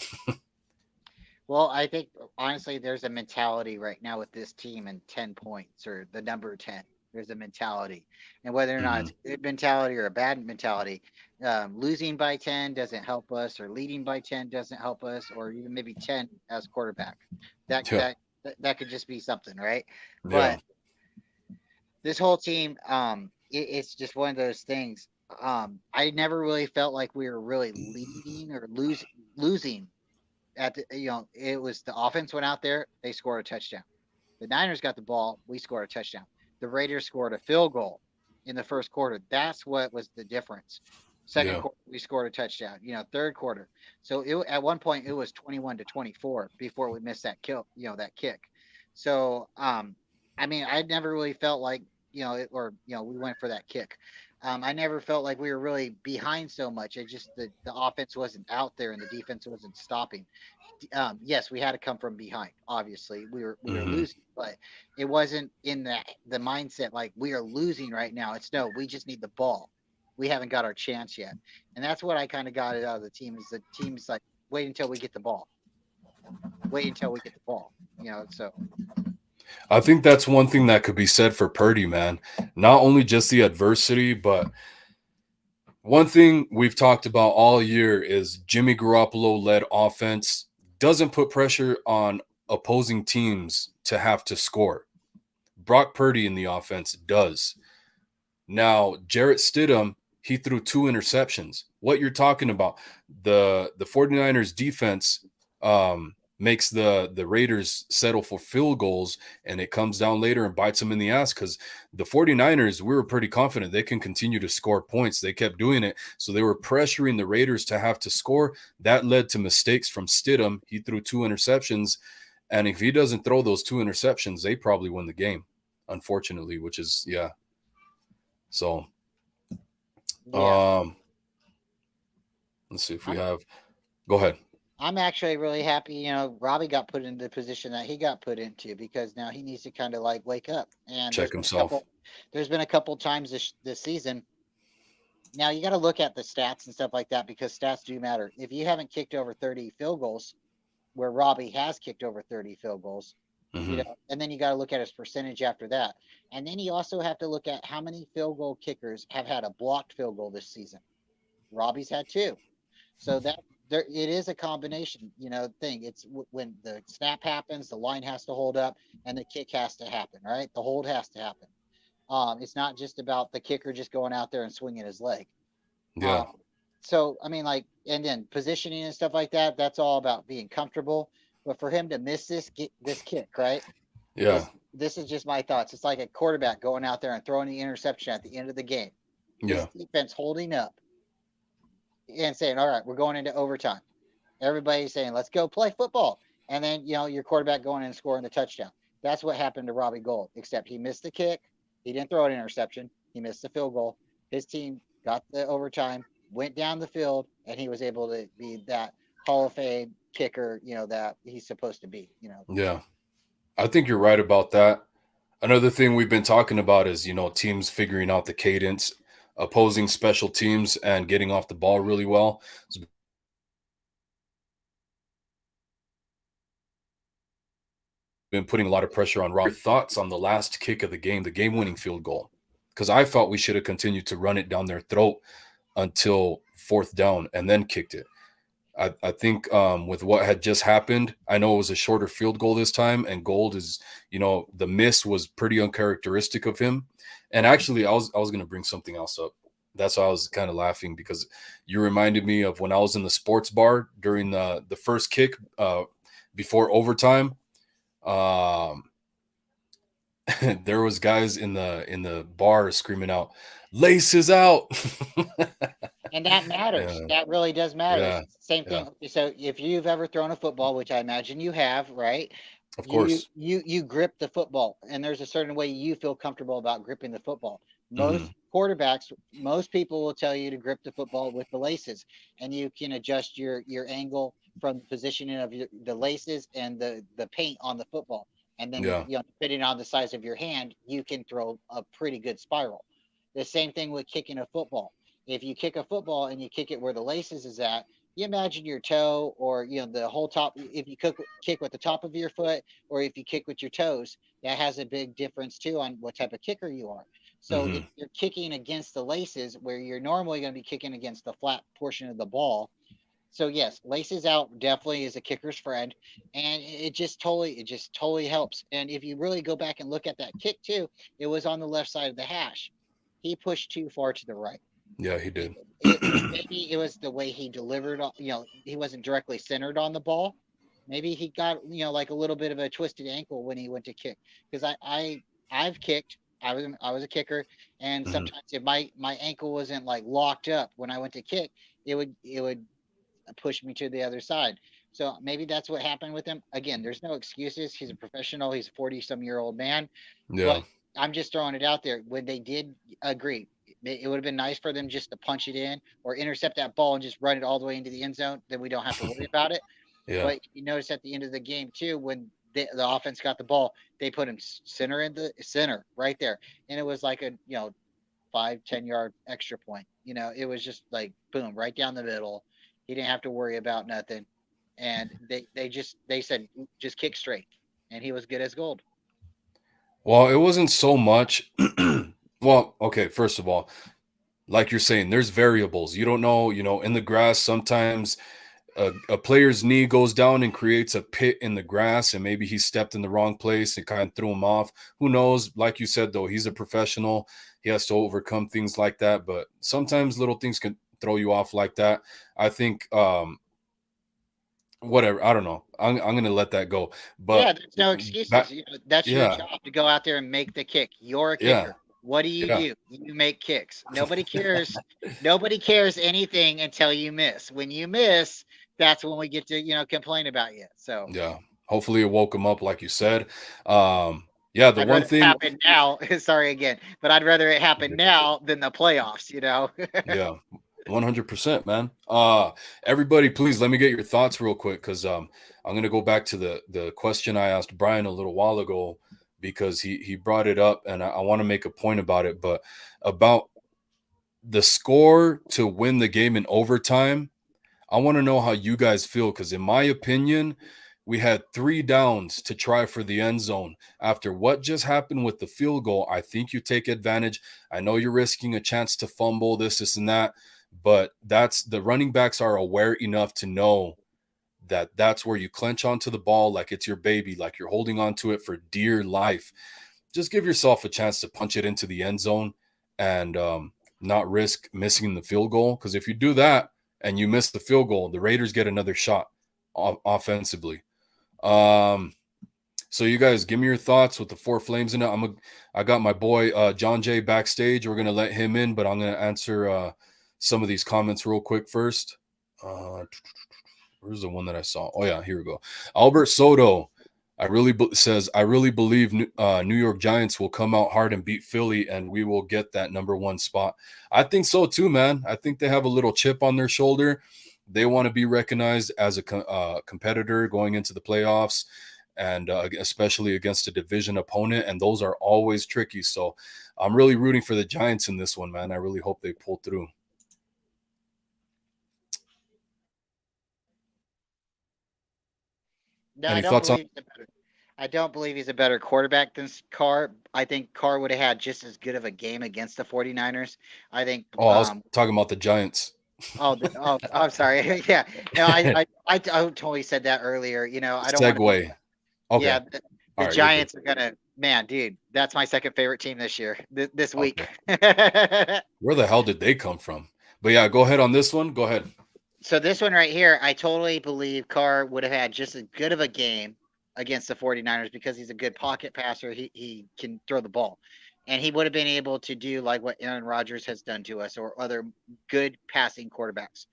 S2: well, I think honestly, there's a mentality right now with this team and 10 points or the number 10. There's a mentality, and whether or not
S1: Mhm.
S2: it's a good mentality or a bad mentality, losing by 10 doesn't help us, or leading by 10 doesn't help us, or even maybe 10 as quarterback. That
S1: Yeah,
S2: that that could just be something, right?
S1: yeah,
S2: But this whole team, it's just one of those things. I never really felt like we were really leading or losing at it was the offense went out there, they scored a touchdown. The Niners got the ball, we scored a touchdown. The Raiders scored a field goal in the first quarter. That's what was the difference. Second
S1: yeah,
S2: quarter, we scored a touchdown. Third quarter. So at one point it was 21-24 before we missed that that kick. So I mean, I never really felt like we went for that kick. I never felt like we were really behind so much. It just the offense wasn't out there and the defense wasn't stopping. Yes, we had to come from behind. Obviously, we were
S1: hmm
S2: losing, but it wasn't in the mindset like we are losing right now. It's no, we just need the ball. We haven't got our chance yet, and that's what I kind of got it out of the team. Is the team's like wait until we get the ball, wait until we get the ball. So
S1: I think that's one thing that could be said for Purdy, man. Not only just the adversity, but One thing we've talked about all year is Jimmy Garoppolo led offense doesn't put pressure on opposing teams to have to score. Brock Purdy in the offense does. Now, Jarrett Stidham, he threw 2 interceptions. What you're talking about, the 49ers defense makes the Raiders settle for field goals, and it comes down later and bites them in the ass because the 49ers, we were pretty confident they can continue to score points. They kept doing it. So they were pressuring the Raiders to have to score. That led to mistakes from Stidham. He threw 2 interceptions. And if he doesn't throw those 2 interceptions, they probably win the game, unfortunately, which is, yeah. So
S2: Yeah.
S1: let's see if we
S2: I'm
S1: have. Go ahead.
S2: I'm actually really happy, Robbie got put into the position that he got put into because now he needs to kind of like wake up. And
S1: Check himself.
S2: there's been a couple times this season. Now you got to look at the stats and stuff like that because stats do matter. If you haven't kicked over 30 field goals, where Robbie has kicked over 30 field goals,
S1: Mm-hmm.
S2: and then you got to look at his percentage after that. And then you also have to look at how many field goal kickers have had a blocked field goal this season. Robbie's had two. So that there it is a combination, thing. It's when the snap happens, the line has to hold up, and the kick has to happen, right? The hold has to happen. It's not just about the kicker just going out there and swinging his leg.
S1: Yeah.
S2: Um, so I mean, like, and then positioning and stuff like that. That's all about being comfortable. But for him to miss this kick, right?
S1: Yeah.
S2: This is just my thoughts. It's like a quarterback going out there and throwing the interception at the end of the game. His
S1: Yeah.
S2: defense holding up and saying, "All right, we're going into overtime." Everybody's saying, "Let's go play football," and then your quarterback going in and scoring the touchdown. That's what happened to Robbie Gould. Except he missed the kick. He didn't throw an interception. He missed the field goal. His team got the overtime, went down the field, and he was able to be that Hall of Fame kicker, that he's supposed to be.
S1: Yeah. I think you're right about that. Another thing we've been talking about is, teams figuring out the cadence, opposing special teams, and getting off the ball really well. It's been putting a lot of pressure on Rob. Your thoughts on the last kick of the game-winning field goal? Because I felt we should have continued to run it down their throat until fourth down and then kicked it. I think with what had just happened, I know it was a shorter field goal this time, and Gold is, the miss was pretty uncharacteristic of him. And actually, I was going to bring something else up. That's why I was kind of laughing because you reminded me of when I was in the sports bar during the first kick before overtime. Um, there was guys in the bar screaming out, "Laces out!"
S2: And that matters.
S1: Yeah,
S2: That really does matter. It's
S1: yeah,
S2: the same
S1: yeah.
S2: thing. So if you've ever thrown a football, which I imagine you have, right?
S1: Of
S2: You
S1: course.
S2: you you grip the football, and there's a certain way you feel comfortable about gripping the football.
S1: Hmm.
S2: Most quarterbacks, most people will tell you to grip the football with the laces, and you can adjust your angle from the positioning of the laces and the paint on the football. And then,
S1: Yeah.
S2: depending on the size of your hand, you can throw a pretty good spiral. The same thing with kicking a football. If you kick a football and you kick it where the laces is at, you imagine your toe or the whole top. If you kick with the top of your foot or if you kick with your toes, that has a big difference too on what type of kicker you are. So if
S1: Hmm.
S2: you're kicking against the laces where you're normally going to be kicking against the flat portion of the ball, so yes, laces out definitely is a kicker's friend, and it just totally helps. And if you really go back and look at that kick too, it was on the left side of the hash. He pushed too far to the right.
S1: Yeah, he
S2: It,
S1: did.
S2: maybe it was the way he delivered. He wasn't directly centered on the ball. Maybe he got like a little bit of a twisted ankle when he went to kick. Because I've kicked. I was a kicker, and
S1: Hmm.
S2: sometimes if my ankle wasn't like locked up when I went to kick, it would push me to the other side. So maybe that's what happened with him. Again, there's no excuses. He's a professional. He's a 40-some-year-old man. But
S1: Yeah.
S2: I'm just throwing it out there. When they did agree, it would have been nice for them just to punch it in or intercept that ball and just run it all the way into the end zone. Then we don't have to worry about it.
S1: Yeah.
S2: But you notice at the end of the game too, when the offense got the ball, they put him center in the center right there, and it was like a 5-10 yard extra point. It was just like boom, right down the middle. He didn't have to worry about nothing, and they said just kick straight, and he was good as gold.
S1: Well, it wasn't so much. Well, okay, first of all, like you're saying, there's variables. You don't know, in the grass, sometimes a player's knee goes down and creates a pit in the grass, and maybe he stepped in the wrong place and kind of threw him off. Who knows? Like you said, though, he's a professional. He has to overcome things like that. But sometimes little things can throw you off like that. I think, whatever. I don't know. I'm gonna let that go. But
S2: Yeah, there's no excuses.
S1: that,
S2: That's your
S1: yeah,
S2: job to go out there and make the kick. You're a
S1: yeah,
S2: kicker. What do?
S1: yeah,
S2: You make kicks. Nobody cares. Nobody cares anything until you miss. When you miss, that's when we get to complain about you. So
S1: yeah. Hopefully, it woke him up, like you said. Yeah, the
S2: I'd
S1: one
S2: rather it
S1: thing.
S2: happen now. Sorry again, but I'd rather it happen now than the playoffs.
S1: Yeah, 100%, man. Everybody, please let me get your thoughts real quick, because I'm gonna go back to the question I asked Brian a little while ago, because he brought it up, and I want to make a point about it, but about the score to win the game in overtime. I want to know how you guys feel, because in my opinion, we had 3 downs to try for the end zone. After what just happened with the field goal, I think you take advantage. I know you're risking a chance to fumble, this, and that, but that's the running backs are aware enough to know that that's where you clench onto the ball like it's your baby, like you're holding onto it for dear life. Just give yourself a chance to punch it into the end zone, and not risk missing the field goal. Because if you do that and you miss the field goal, the Raiders get another shot offensively. Um, so you guys, give me your thoughts with the four flames in it. I got my boy John Jay backstage. We're gonna let him in, but I'm gonna answer some of these comments real quick first. Where's the one that I saw? Oh yeah, here we go. Albert Soto. Says I really believe New York Giants will come out hard and beat Philly, and we will get that number 1 spot. I think so too, man. I think they have a little chip on their shoulder. They want to be recognized as a competitor going into the playoffs, and especially against a division opponent, and those are always tricky. So I'm really rooting for the Giants in this one, man. I really hope they pull through.
S2: no,
S1: Any thoughts on?
S2: I don't believe he's a better quarterback than Carr. I think Carr would have had just as good of a game against the 49ers. I think
S1: Oh, I was talking about the Giants.
S2: I'm sorry. Yeah. No, I totally said that earlier. I don't want to be.
S1: Segue. Okay.
S2: Yeah,
S1: All
S2: the
S1: right, you're good.
S2: Giants are gonna. Man, dude, that's my second favorite team this year. This week.
S1: Okay. Where the hell did they come from? But yeah, go ahead on this one. Go ahead.
S2: So this one right here, I totally believe Carr would have had just as good of a game against the 49ers because he's a good pocket passer. He can throw the ball. And he would have been able to do like what Aaron Rodgers has done to us or other good passing quarterbacks.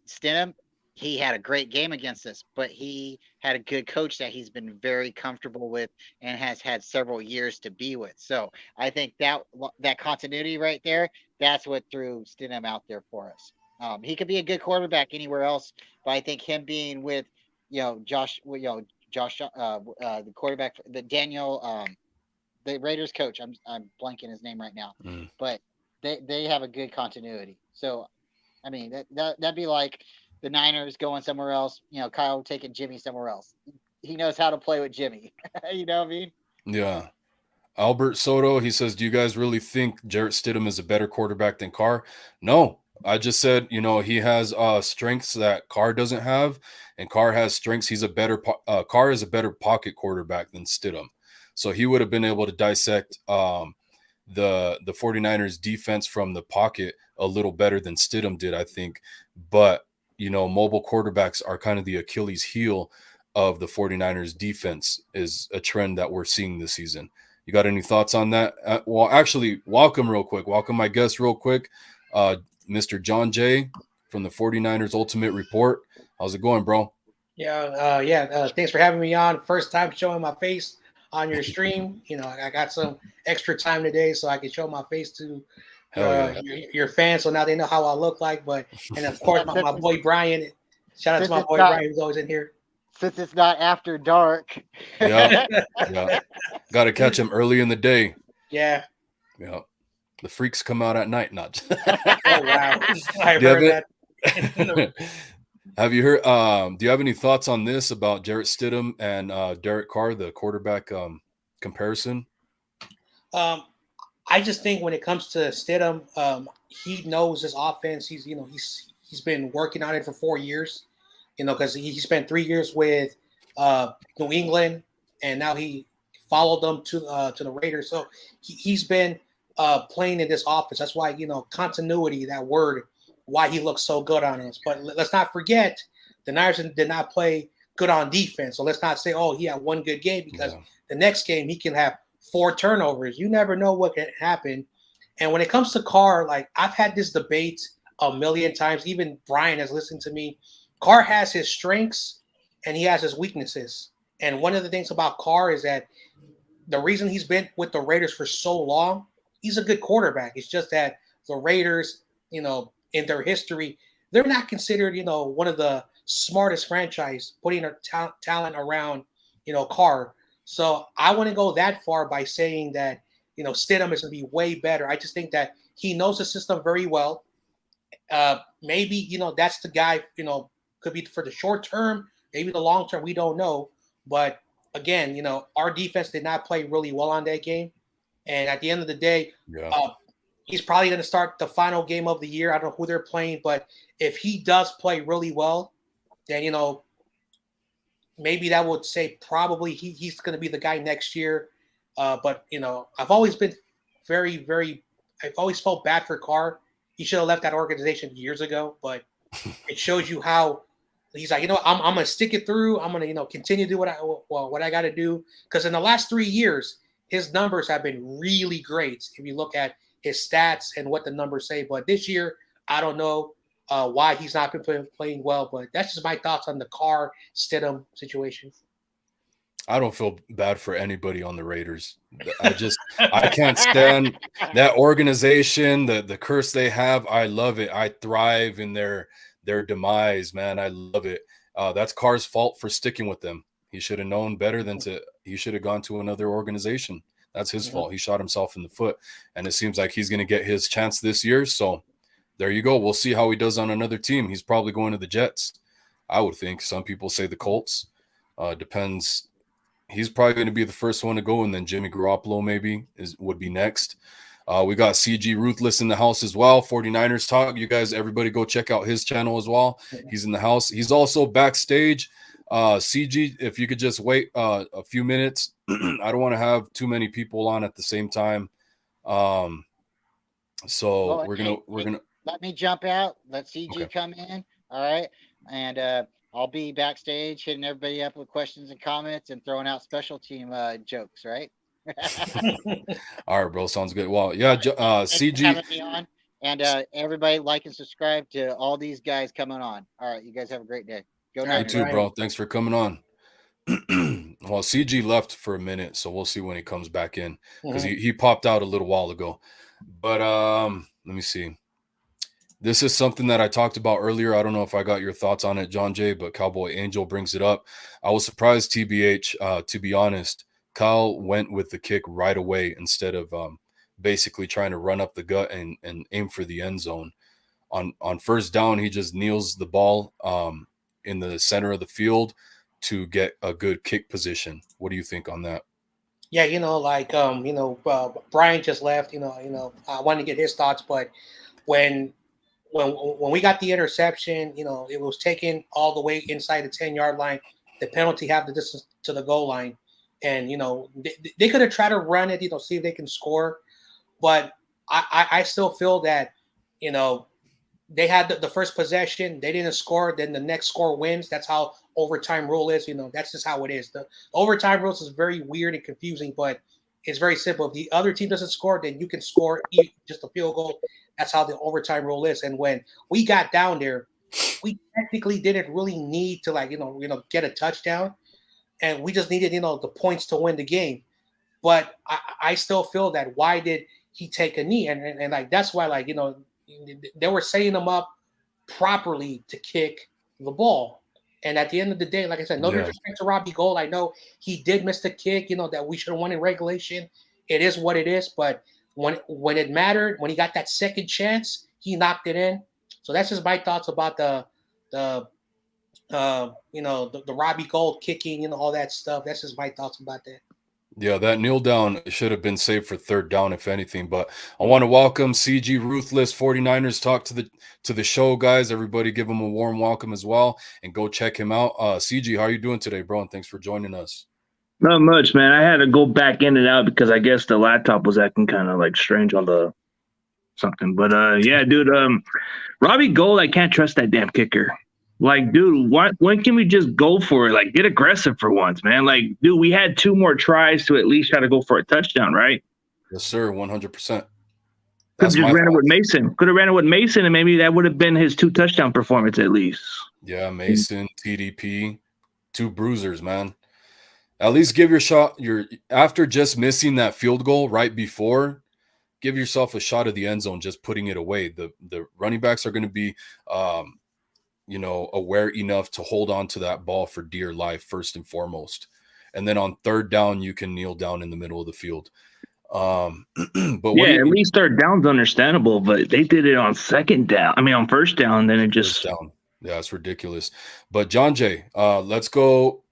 S2: Stidham, he had a great game against us, but he had a good coach that he's been very comfortable with and has had several years to be with. So I think that continuity right there, that's what threw Stidham out there for us. He could be a good quarterback anywhere else, but I think him being with, Josh, the quarterback, the Daniel, the Raiders coach. I'm blanking his name right now,
S1: Mm.
S2: but they have a good continuity. So, I mean that'd be like the Niners going somewhere else. Kyle taking Jimmy somewhere else. He knows how to play with Jimmy. You know what I mean?
S1: Yeah. Albert Soto, he says, do you guys really think Jarrett Stidham is a better quarterback than Carr? No. I just said, he has strengths that Carr doesn't have, and Carr has strengths. Carr is a better pocket quarterback than Stidham. So he would have been able to dissect the 49ers defense from the pocket a little better than Stidham did, I think. But, mobile quarterbacks are kind of the Achilles heel of the 49ers defense, is a trend that we're seeing this season. You got any thoughts on that? Well, actually, welcome real quick. Welcome my guest real quick, Mr. John Jay from the 49ers Ultimate Report. How's it going, bro?
S3: Yeah. Thanks for having me on. First time showing my face on your stream. I got some extra time today, so I can show my face to
S1: Hell yeah.
S3: your fans, so now they know how I look like. And of course, my boy Brian. Shout out to my boy Brian, who's always in here.
S2: Since it's not after dark.
S1: Yeah. Got to catch him early in the day.
S3: Yeah.
S1: Yeah. The freaks come out at night, not.
S3: Oh wow! I heard that.
S1: Have you heard? Do you have any thoughts on this about Jarrett Stidham and Derek Carr, the quarterback comparison?
S3: I just think when it comes to Stidham, he knows his offense. He's been working on it for 4 years. Because he spent 3 years with New England, and now he followed them to the Raiders. So he's been playing in this offense. That's why continuity, that word, why he looks so good on us. But let's not forget the Niners did not play good on defense. So let's not say, oh, he had one good game, because the next game he can have 4 turnovers. You never know what can happen. And when it comes to Carr, like I've had this debate a million times. Even Brian has listened to me. Carr has his strengths and he has his weaknesses. And one of the things about Carr is that the reason he's been with the Raiders for so long, he's a good quarterback. It's just that the Raiders, in their history, they're not considered, one of the smartest franchise putting their talent around, Carr. So I wouldn't go that far by saying that, Stidham is going to be way better. I just think that he knows the system very well. Maybe, that's the guy, could be for the short term, maybe the long term, we don't know. But again, our defense did not play really well on that game. And at the end of the day, he's probably going to start the final game of the year. I don't know who they're playing, but if he does play really well, then, maybe that would say probably he's going to be the guy next year. But, I've always been I've always felt bad for Carr. He should have left that organization years ago, but it shows you how he's like, I'm going to stick it through. I'm going to, continue to do what I got to do. Because in the last 3 years, his numbers have been really great if you look at his stats and what the numbers say. But this year, I don't know why he's not been playing well. But that's just my thoughts on the Carr Stidham situation.
S1: I don't feel bad for anybody on the Raiders. I can't stand that organization, the curse they have. I love it. I thrive in their demise, man. I love it. That's Carr's fault for sticking with them. He should have known better he should have gone to another organization. That's his fault. He shot himself in the foot. And it seems like he's going to get his chance this year. So there you go. We'll see how he does on another team. He's probably going to the Jets, I would think. Some people say the Colts. Depends. He's probably going to be the first one to go, and then Jimmy Garoppolo maybe would be next. We got CG Ruthless in the house as well. 49ers Talk. You guys, everybody go check out his channel as well. He's in the house. He's also backstage. CG, if you could just wait a few minutes. I don't want to have too many people on at the same time. So we're gonna
S2: let me jump out. Let CG
S1: Okay.
S2: come in. All right. And I'll be backstage hitting everybody up with questions and comments and throwing out special team jokes, right?
S1: All right, bro. Sounds good. Well, yeah,
S2: Thanks for
S1: CG.
S2: having me on. And everybody like and subscribe to all these guys coming on. All right, you guys have a great day. Go
S1: You
S2: Niners.
S1: too, bro. Thanks for coming on. Well, CG left for a minute, so we'll see when he comes back in, because he popped out a little while ago. But let me see. This is something that I talked about earlier. I don't know if I got your thoughts on it, John Jay, but Cowboy Angel brings it up. I was surprised, TBH, to be honest. Kyle went with the kick right away instead of basically trying to run up the gut and aim for the end zone. On first down, he just kneels the ball in the center of the field to get a good kick position. What do you think on that?
S3: Yeah, Brian just left. I wanted to get his thoughts, but when we got the interception, it was taken all the way inside the 10-yard line. The penalty had the distance to the goal line, and they could have tried to run it, see if they can score, but I still feel that they had the first possession, they didn't score, then the next score wins. That's how overtime rule is. That's just how it is. The overtime rules is very weird and confusing, but it's very simple. If the other team doesn't score, then you can score just a field goal. That's how the overtime rule is. And when we got down there, we technically didn't really need to get a touchdown, and we just needed the points to win the game. But I still feel that why did he take a knee? And that's why they were setting him up properly to kick the ball. And at the end of the day, like I said, no disrespect to Robbie Gould. I know he did miss the kick, that we should have won in regulation. It is what it is. But when it mattered, when he got that second chance, he knocked it in. So that's just my thoughts about the Robbie Gould kicking, all that stuff. That's just my thoughts about that.
S1: Yeah, that kneel down should have been saved for third down, if anything. But I want to welcome CG Ruthless 49ers talk to the show, guys. Everybody give him a warm welcome as well and go check him out. CG, how are you doing today, bro? And thanks for joining us.
S4: Not much, man. I had to go back in and out because I guess the laptop was acting kind of like strange on the something. But yeah, dude, Robbie Gold, I can't trust that damn kicker. Like, dude, when can we just go for it? Like, get aggressive for once, man. Like, dude, we had 2 more tries to at least try to go for a touchdown, right?
S1: Yes, sir, 100%.
S4: Could have
S1: That's
S4: just
S1: my
S4: ran it with
S1: thoughts.
S4: Mason. Could have ran it with Mason, and maybe that would have been his 2 touchdown performance at least.
S1: Yeah, Mason, TDP, 2 bruisers, man. At least give your shot. After just missing that field goal right before, give yourself a shot at the end zone, just putting it away. The running backs are going to be, aware enough to hold on to that ball for dear life first and foremost. And then on third down, you can kneel down in the middle of the field. But
S4: yeah, at least third down's understandable, but they did it on on first down, then it just
S1: down. Yeah, it's ridiculous. But John Jay, let's go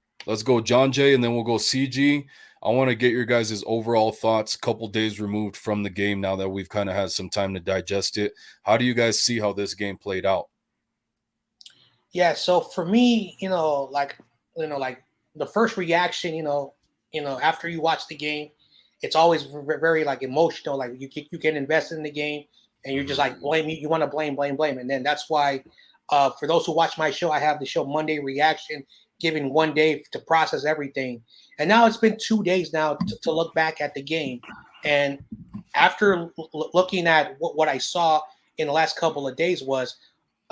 S1: John Jay, and then we'll go CG. I want to get your guys' overall thoughts, couple days removed from the game now that we've kind of had some time to digest it. How do you guys see how this game played out?
S3: Yeah, so for me, like the first reaction, after you watch the game, it's always very like emotional. Like you get invested in the game, and you're just like blame. You want to blame, and then that's why, for those who watch my show, I have the show Monday Reaction, giving 1 day to process everything. And now it's been 2 days now to look back at the game, and after looking at what I saw in the last couple of days was,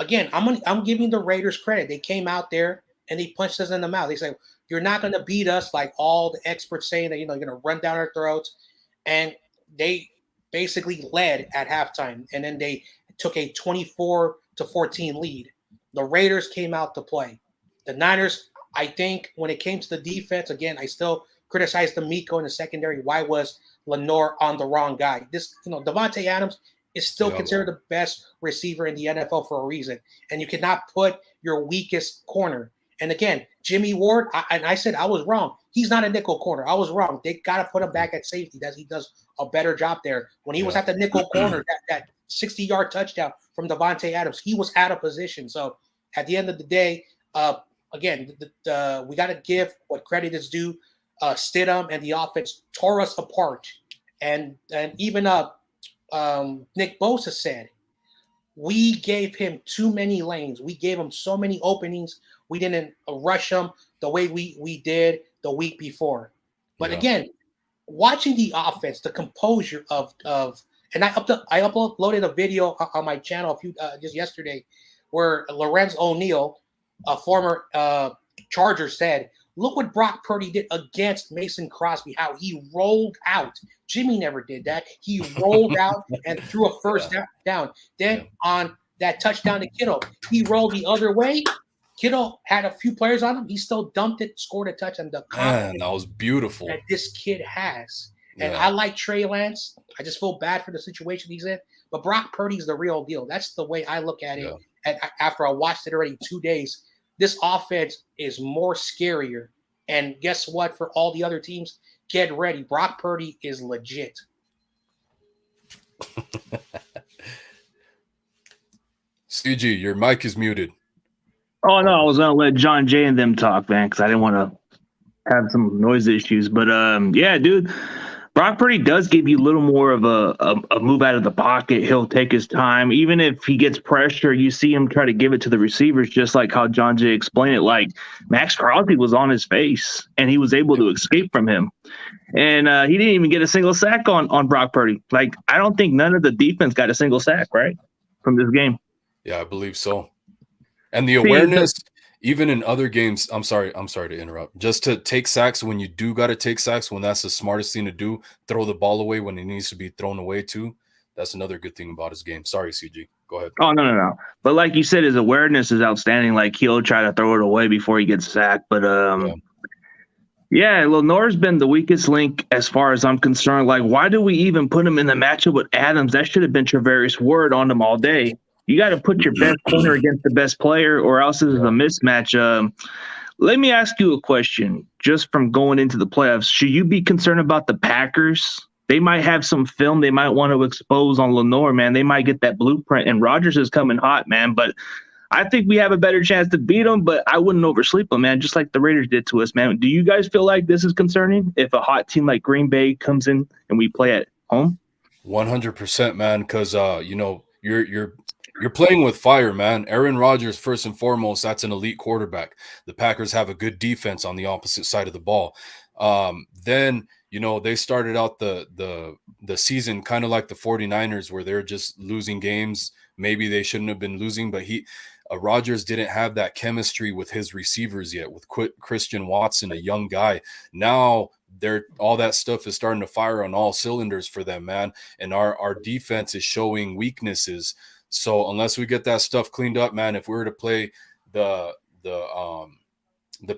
S3: again, I'm giving the Raiders credit. They came out there and they punched us in the mouth. They said, you're not going to beat us like all the experts saying that, you're going to run down our throats. And they basically led at halftime. And then they took a 24-14 lead. The Raiders came out to play. The Niners, I think when it came to the defense, again, I still criticize the Miko in the secondary. Why was Lenore on the wrong guy? Devontae Adams is still considered the best receiver in the NFL for a reason. And you cannot put your weakest corner. And again, Jimmy Ward, I said I was wrong. He's not a nickel corner. I was wrong. They got to put him back at safety. He does a better job there. When he was at the nickel corner, that 60-yard touchdown from Devontae Adams, he was out of position. So at the end of the day, again, we got to give what credit is due. Stidham and the offense tore us apart. And even Nick Bosa said, we gave him too many lanes. We gave him so many openings. We didn't rush him the way we did the week before. But again, watching the offense, the composure of and I uploaded a video on my channel just yesterday where Lorenz O'Neal, a former Charger, said, look what Brock Purdy did against Mason Crosby, how he rolled out. Jimmy never did that. He rolled out and threw a first down. Then on that touchdown to Kittle, he rolled the other way. Kittle had a few players on him. He still dumped it, scored a touchdown.
S1: Man, that was beautiful.
S3: That this kid has. And I like Trey Lance. I just feel bad for the situation he's in. But Brock Purdy's the real deal. That's the way I look at it. And after I watched it already 2 days, this offense is more scarier. And guess what? For all the other teams, get ready. Brock Purdy is legit.
S1: CG, your mic is muted.
S4: Oh, no, I was going to let John Jay and them talk, man, because I didn't want to have some noise issues. But, yeah, dude, Brock Purdy does give you a little more of a move out of the pocket. He'll take his time. Even if he gets pressure, you see him try to give it to the receivers, just like how John Jay explained it. Like, Max Crosby was on his face, and he was able to escape from him. And he didn't even get a single sack on Brock Purdy. Like, I don't think none of the defense got a single sack, right, from this game.
S1: Yeah, I believe so. And the awareness, even in other games, I'm sorry to interrupt. Just to take sacks when you do got to take sacks, when that's the smartest thing to do, throw the ball away when it needs to be thrown away too. That's another good thing about his game. Sorry, CG. Go ahead.
S4: Oh, no. But like you said, his awareness is outstanding. Like, he'll try to throw it away before he gets sacked. But, yeah, Lenore's been the weakest link as far as I'm concerned. Like, why do we even put him in the matchup with Adams? That should have been Travarius Ward on him all day. You got to put your best corner against the best player, or else this is a mismatch. Let me ask you a question. Just from going into the playoffs, should you be concerned about the Packers? They might have some film they might want to expose on Lenore, man. They might get that blueprint, and Rodgers is coming hot, man. But I think we have a better chance to beat them, but I wouldn't oversleep them, man, just like the Raiders did to us, man. Do you guys feel like this is concerning if a hot team like Green Bay comes in and we play at home?
S1: 100%, man, because you're playing with fire, man. Aaron Rodgers, first and foremost, that's an elite quarterback. The Packers have a good defense on the opposite side of the ball. Then they started out the season kind of like the 49ers, where they're just losing games. Maybe they shouldn't have been losing, but Rodgers didn't have that chemistry with his receivers yet, with Christian Watson, a young guy. Now all that stuff is starting to fire on all cylinders for them, man. And our defense is showing weaknesses. So unless we get that stuff cleaned up, man, if we were to play the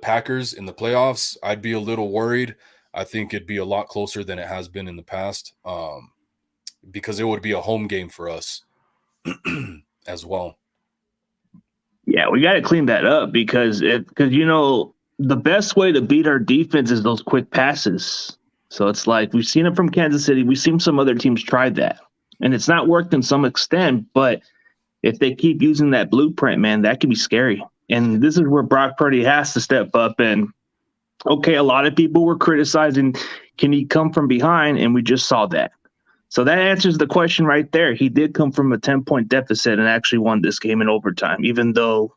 S1: Packers in the playoffs, I'd be a little worried. I think it'd be a lot closer than it has been in the past, because it would be a home game for us as well.
S4: Yeah, we got to clean that up because the best way to beat our defense is those quick passes. So it's like we've seen it from Kansas City. We've seen some other teams try that, and it's not worked in some extent. But if they keep using that blueprint, man, that can be scary. And this is where Brock Purdy has to step up. And okay, a lot of people were criticizing, can he come from behind? And we just saw that. So that answers the question right there. He did come from a 10-point deficit and actually won this game in overtime, even though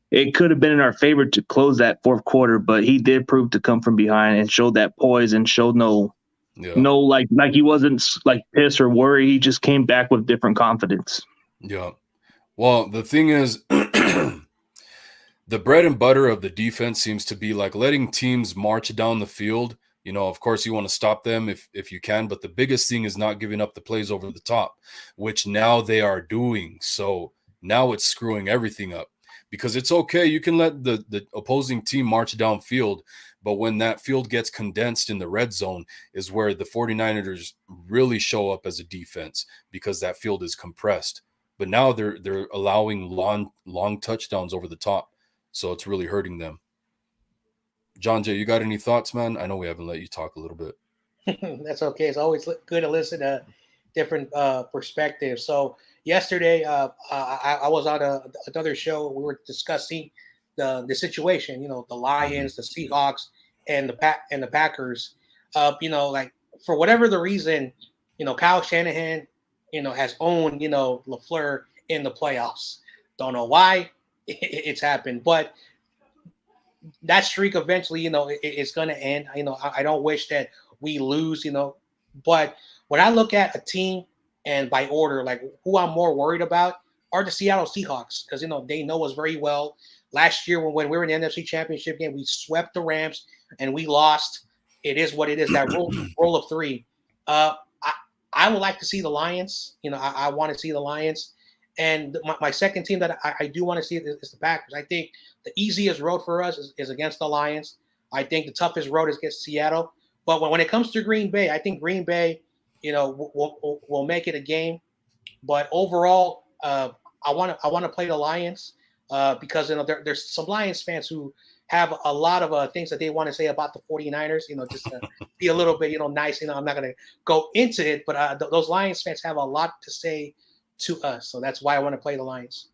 S4: it could have been in our favor to close that fourth quarter. But he did prove to come from behind and showed that poise and showed like he wasn't like pissed or worried. He just came back with different confidence.
S1: Yeah. Well, the thing is, the bread and butter of the defense seems to be like letting teams march down the field. Of course, you want to stop them if you can, but the biggest thing is not giving up the plays over the top, which now they are doing. So now it's screwing everything up, because it's okay. You can let the opposing team march downfield, but when that field gets condensed in the red zone is where the 49ers really show up as a defense, because that field is compressed. But now they're allowing long touchdowns over the top. So it's really hurting them. John Jay, you got any thoughts, man? I know we haven't let you talk a little bit.
S3: That's okay. It's always good to listen to different perspectives. So yesterday, I was on another show. We were discussing the situation. The Lions, the Seahawks, and the Packers. Like for whatever the reason, Kyle Shanahan, has owned LaFleur in the playoffs. Don't know why it's happened, but that streak eventually, it's going to end. I don't wish that we lose, but when I look at a team and by order, like who I'm more worried about are the Seattle Seahawks, because, they know us very well. Last year when we were in the NFC Championship game, we swept the Rams and we lost. It is what it is, that roll of three. I would like to see the Lions. I want to see the Lions. And my second team that I do want to see is the Packers. I think the easiest road for us is against the Lions. I think the toughest road is against Seattle. But when it comes to Green Bay, I think Green Bay, will make it a game. But overall, I want to play the Lions because there's some Lions fans who have a lot of things that they want to say about the 49ers. Just to be a little bit nice. I'm not going to go into it, but those Lions fans have a lot to say to us, so that's why I want to play the Lions.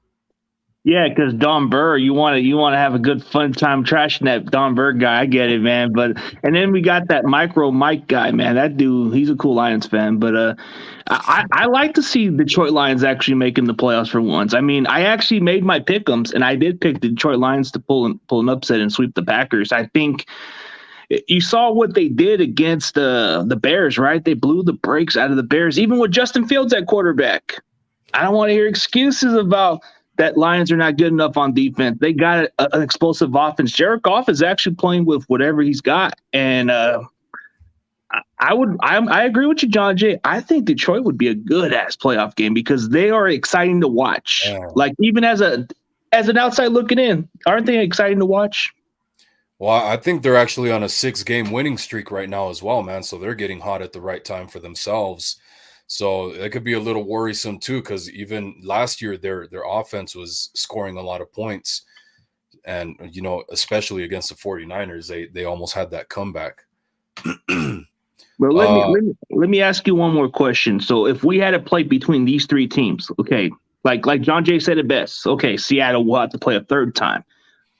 S4: Yeah, because Don Burr, you want to have a good fun time trashing that Don Burr guy. I get it, man. And then we got that Micro Mike guy, man. That dude, he's a cool Lions fan. But I like to see Detroit Lions actually making the playoffs for once. I mean, I actually made my pick'ems, and I did pick the Detroit Lions to pull an upset and sweep the Packers. I think you saw what they did against the Bears, right? They blew the brakes out of the Bears, even with Justin Fields at quarterback. I don't want to hear excuses about that Lions are not good enough on defense. They got an explosive offense. Jared Goff is actually playing with whatever he's got. And I agree with you, John Jay. I think Detroit would be a good-ass playoff game because they are exciting to watch. Yeah. Like, even as an outside looking in, aren't they exciting to watch?
S1: Well, I think they're actually on a 6-game winning streak right now as well, man. So they're getting hot at the right time for themselves. So it could be a little worrisome too, because even last year their offense was scoring a lot of points. And, especially against the 49ers, they almost had that comeback.
S4: But let me ask you one more question. So if we had to play between these three teams, okay, like John Jay said it best. Okay, Seattle will have to play a third time.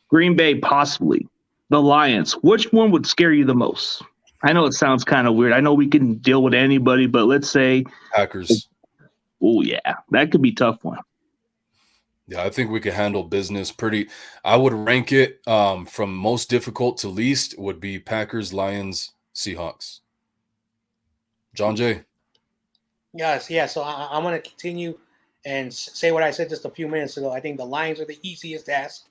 S4: Green Bay possibly. The Lions. Which one would scare you the most? I know it sounds kind of weird. I know we can deal with anybody, but let's say
S1: Packers.
S4: Oh yeah, that could be a tough one.
S1: Yeah, I think we could handle business pretty. I would rank it from most difficult to least would be Packers, Lions, Seahawks. John Jay.
S3: Yes, yeah. So I'm going to continue and say what I said just a few minutes ago. I think the Lions are the easiest task.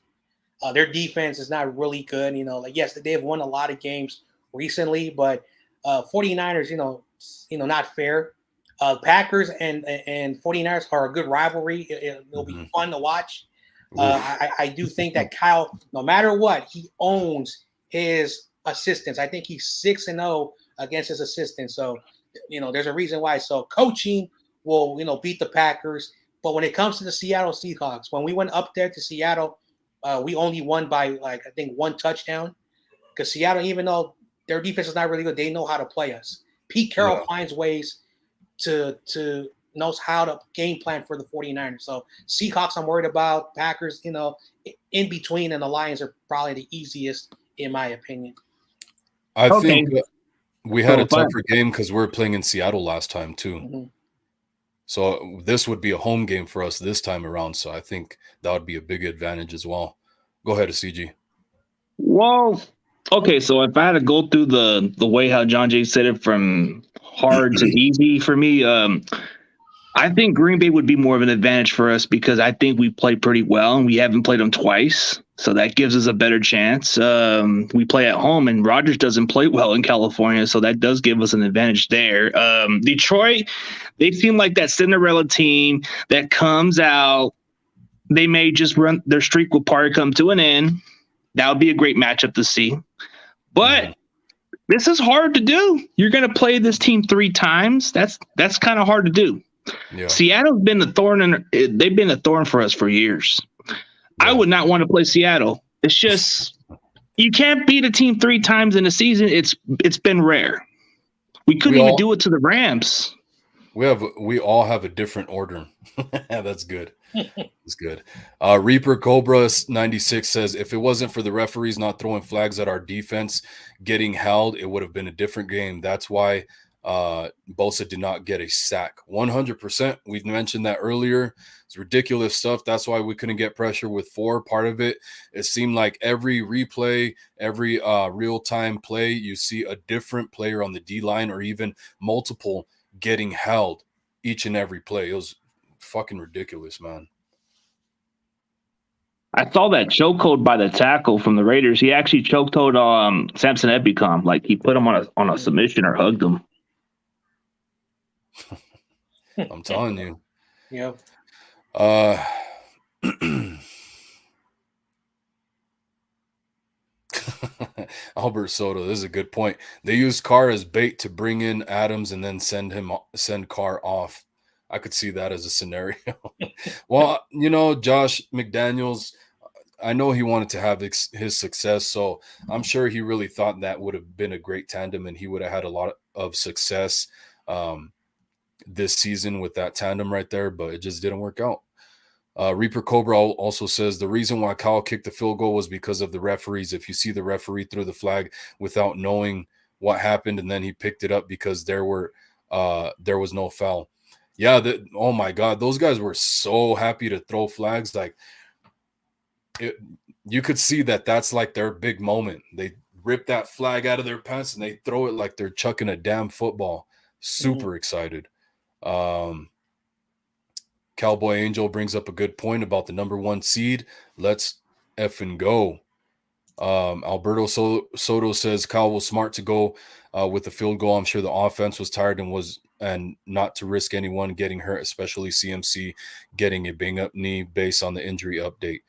S3: Their defense is not really good. Yes, they have won a lot of games recently, but 49ers, not fair. Packers and 49ers are a good rivalry. It'll be fun to watch. I do think that Kyle, no matter what, he owns his assistants. I think he's 6-0 against his assistants. So, there's a reason why. So coaching will, beat the Packers. But when it comes to the Seattle Seahawks, when we went up there to Seattle, we only won by I think one touchdown. Because Seattle, even though their defense is not really good, they know how to play us. Pete Carroll finds ways to knows how to game plan for the 49ers. So Seahawks I'm worried about. Packers, in between, and the Lions are probably the easiest in my opinion.
S1: I think we had a tougher game because we're playing in Seattle last time too. Mm-hmm. So this would be a home game for us this time around. So I think that would be a big advantage as well. Go ahead, CG.
S4: Well, okay. So if I had to go through the way how John Jay said it from hard to easy for me, I think Green Bay would be more of an advantage for us because I think we play pretty well and we haven't played them twice. So that gives us a better chance. We play at home and Rodgers doesn't play well in California. So that does give us an advantage there. Detroit, they seem like that Cinderella team that comes out. They may just run their streak will probably come to an end. That would be a great matchup to see. But this is hard to do. You're going to play this team 3 times. That's kind of hard to do. Yeah. Seattle's been they've been a thorn for us for years. Yeah. I would not want to play Seattle. It's just you can't beat a team 3 times in a season. It's been rare. We couldn't even do it to the Rams.
S1: We all have a different order. That's good. That's good. Reaper Cobra 96 says if it wasn't for the referees not throwing flags at our defense getting held, it would have been a different game. That's why Bosa did not get a sack. 100%. We've mentioned that earlier. It's ridiculous stuff. That's why we couldn't get pressure with 4. Part of it seemed like every replay, every real-time play, you see a different player on the D-line or even multiple getting held each and every play. It was fucking ridiculous, man.
S4: I saw that chokehold by the tackle from the Raiders. He actually chokehold Samson Ebicom. Like he put him on a submission or hugged him.
S1: I'm telling you.
S3: Yep.
S1: Albert Soto, this is a good point. They used Carr as bait to bring in Adams and then send Carr off. I could see that as a scenario. Well, Josh McDaniels, I know he wanted to have his success, so I'm sure he really thought that would have been a great tandem and he would have had a lot of success this season with that tandem right there, but it just didn't work out. Reaper Cobra also says the reason why Kyle kicked the field goal was because of the referees. If you see the referee throw the flag without knowing what happened and then he picked it up because there was no foul. Yeah, oh my God, those guys were so happy to throw flags. Like you could see that's like their big moment. They rip that flag out of their pants and they throw it like they're chucking a damn football. Super excited. Cowboy Angel brings up a good point about the number 1 seed. Let's effing go. Alberto Soto says Kyle was smart to go with the field goal. I'm sure the offense was tired and not to risk anyone getting hurt, especially CMC getting a bang-up knee based on the injury update.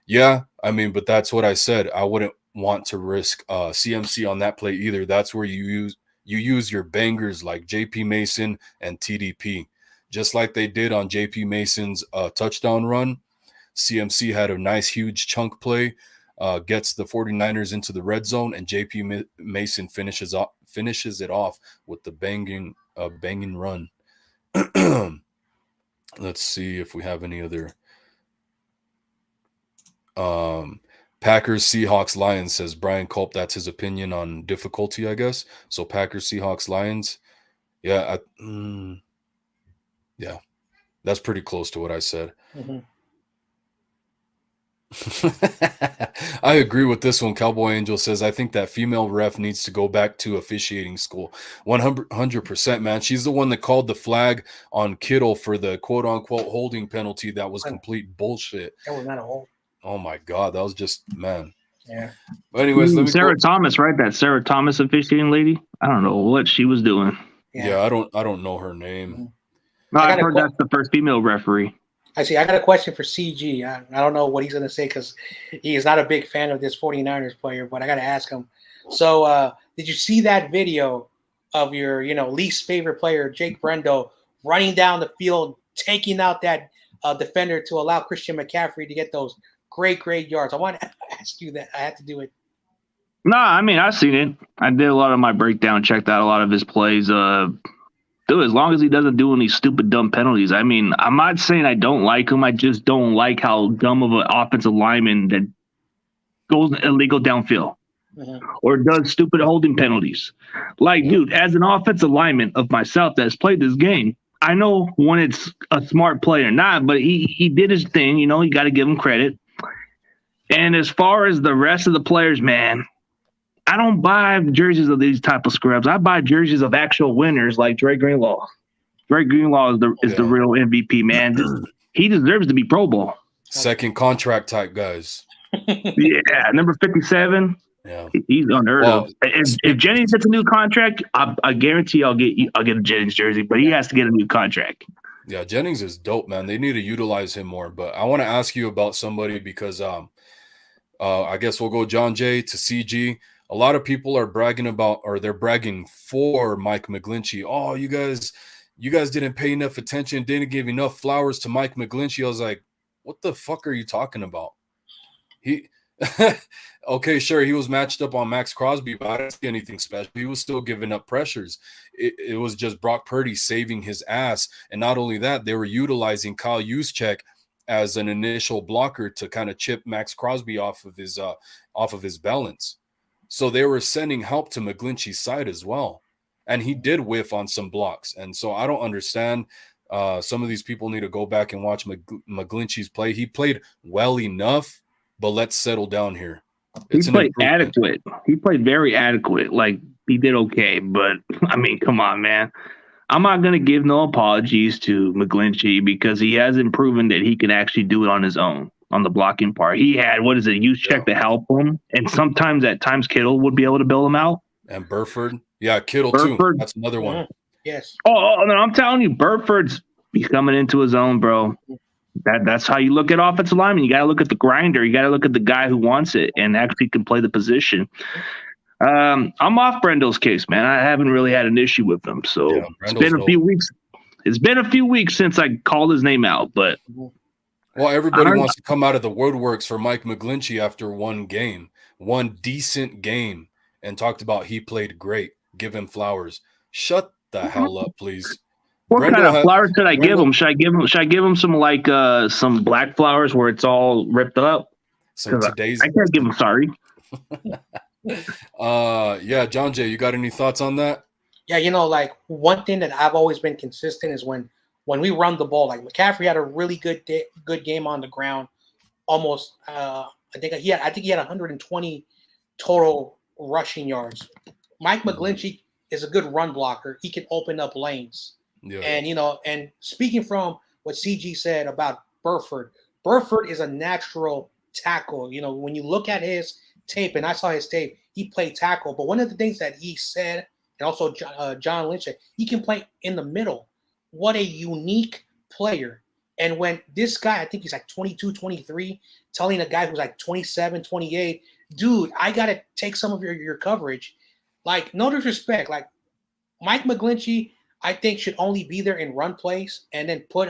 S1: Yeah, I mean, but that's what I said. I wouldn't want to risk CMC on that play either. That's where you use your bangers like JP Mason and TDP. Just like they did on JP Mason's touchdown run. CMC had a nice, huge chunk play gets the 49ers into the red zone, and JP Mason finishes it off with the banging run. Let's see if we have any other. Packers, Seahawks, Lions, says Brian Culp. That's his opinion on difficulty, I guess. So Packers, Seahawks, Lions. Yeah, yeah, that's pretty close to what I said.
S3: Mm-hmm.
S1: I agree with this one. Cowboy Angel says, I think that female ref needs to go back to officiating school. 100%, man. She's the one that called the flag on Kittle for the quote-unquote holding penalty that was complete bullshit.
S3: That was not a hold.
S1: Oh, my God. That was just, man.
S3: Yeah.
S1: But anyways, let me
S4: Sarah Thomas, right? That Sarah Thomas officiating lady? I don't know what she was doing.
S1: Yeah, I don't know her name.
S3: Mm-hmm.
S4: No, I've heard that's the first female referee.
S3: I see. I got a question for CG. I don't know what he's going to say because he is not a big fan of this 49ers player, but I got to ask him. So did you see that video of your, least favorite player, Jake Brendo, running down the field, taking out that defender to allow Christian McCaffrey to get those great yards? I want to ask you that. I had to do it.
S4: No, I mean, I've seen it. I did a lot of my breakdown, checked out a lot of his plays. Dude, as long as he doesn't do any stupid, dumb penalties. I mean, I'm not saying I don't like him. I just don't like how dumb of an offensive lineman that goes illegal downfield or does stupid holding penalties. Like, dude, as an offensive lineman of myself that's played this game, I know when it's a smart play or not, but he did his thing. You got to give him credit. And as far as the rest of the players, man, I don't buy jerseys of these type of scrubs. I buy jerseys of actual winners like Dre Greenlaw. Dre Greenlaw is the real MVP, man. He deserves to be Pro Bowl.
S1: Second contract type guys.
S4: Yeah, number 57.
S1: Yeah,
S4: he's unheard of. If Jennings gets a new contract, I guarantee I'll get a Jennings jersey, but he has to get a new contract.
S1: Yeah, Jennings is dope, man. They need to utilize him more. But I want to ask you about somebody because I guess we'll go John Jay to CG. A lot of people are bragging about, or they're bragging for Mike McGlinchey. Oh, you guys didn't pay enough attention, didn't give enough flowers to Mike McGlinchey. I was like, what the fuck are you talking about? Okay, sure, he was matched up on Max Crosby, but I didn't see anything special. He was still giving up pressures. It was just Brock Purdy saving his ass. And not only that, they were utilizing Kyle Juszczyk as an initial blocker to kind of chip Max Crosby off of his balance. So they were sending help to McGlinchey's side as well. And he did whiff on some blocks. And so I don't understand. Some of these people need to go back and watch McGlinchey's play. He played well enough, but let's settle down here.
S4: He played adequate. He played very adequate. Like, he did okay. But, I mean, come on, man. I'm not going to give no apologies to McGlinchey because he hasn't proven that he can actually do it on his own. On the blocking part, he had Juszczyk to help him, and sometimes at times Kittle would be able to bail him out.
S1: And Burford, yeah, Kittle too. That's another one.
S3: Yes.
S4: Oh no, I'm telling you, Burford's coming into his own, bro. That's how you look at offensive linemen. You got to look at the grinder. You got to look at the guy who wants it and actually can play the position. I'm off Brendo's case, man. I haven't really had an issue with him, so it's been a few weeks. It's been a few weeks since I called his name out, but.
S1: Well, everybody wants to come out of the woodworks for Mike McGlinchey after one decent game, and talked about he played great. Give him flowers. Shut the hell up, please.
S4: What kind of flowers should I give him? Should I give him some some black flowers where it's all ripped up?
S1: Some today's.
S4: I can't give him sorry.
S1: Yeah, John Jay, you got any thoughts on that?
S3: Yeah, like one thing that I've always been consistent is when we run the ball, like McCaffrey had a really good game on the ground. Almost, I think he had 120 total rushing yards. Mike McGlinchey is a good run blocker. He can open up lanes. Yeah. And and speaking from what CG said about Burford is a natural tackle. When you look at his tape, and I saw his tape, he played tackle. But one of the things that he said, and also John Lynch said, he can play in the middle. What a unique player. And when this guy, I think he's like 22, 23, telling a guy who's like 27, 28, dude, I got to take some of your coverage. Like, no disrespect. Like, Mike McGlinchey, I think, should only be there in run plays and then put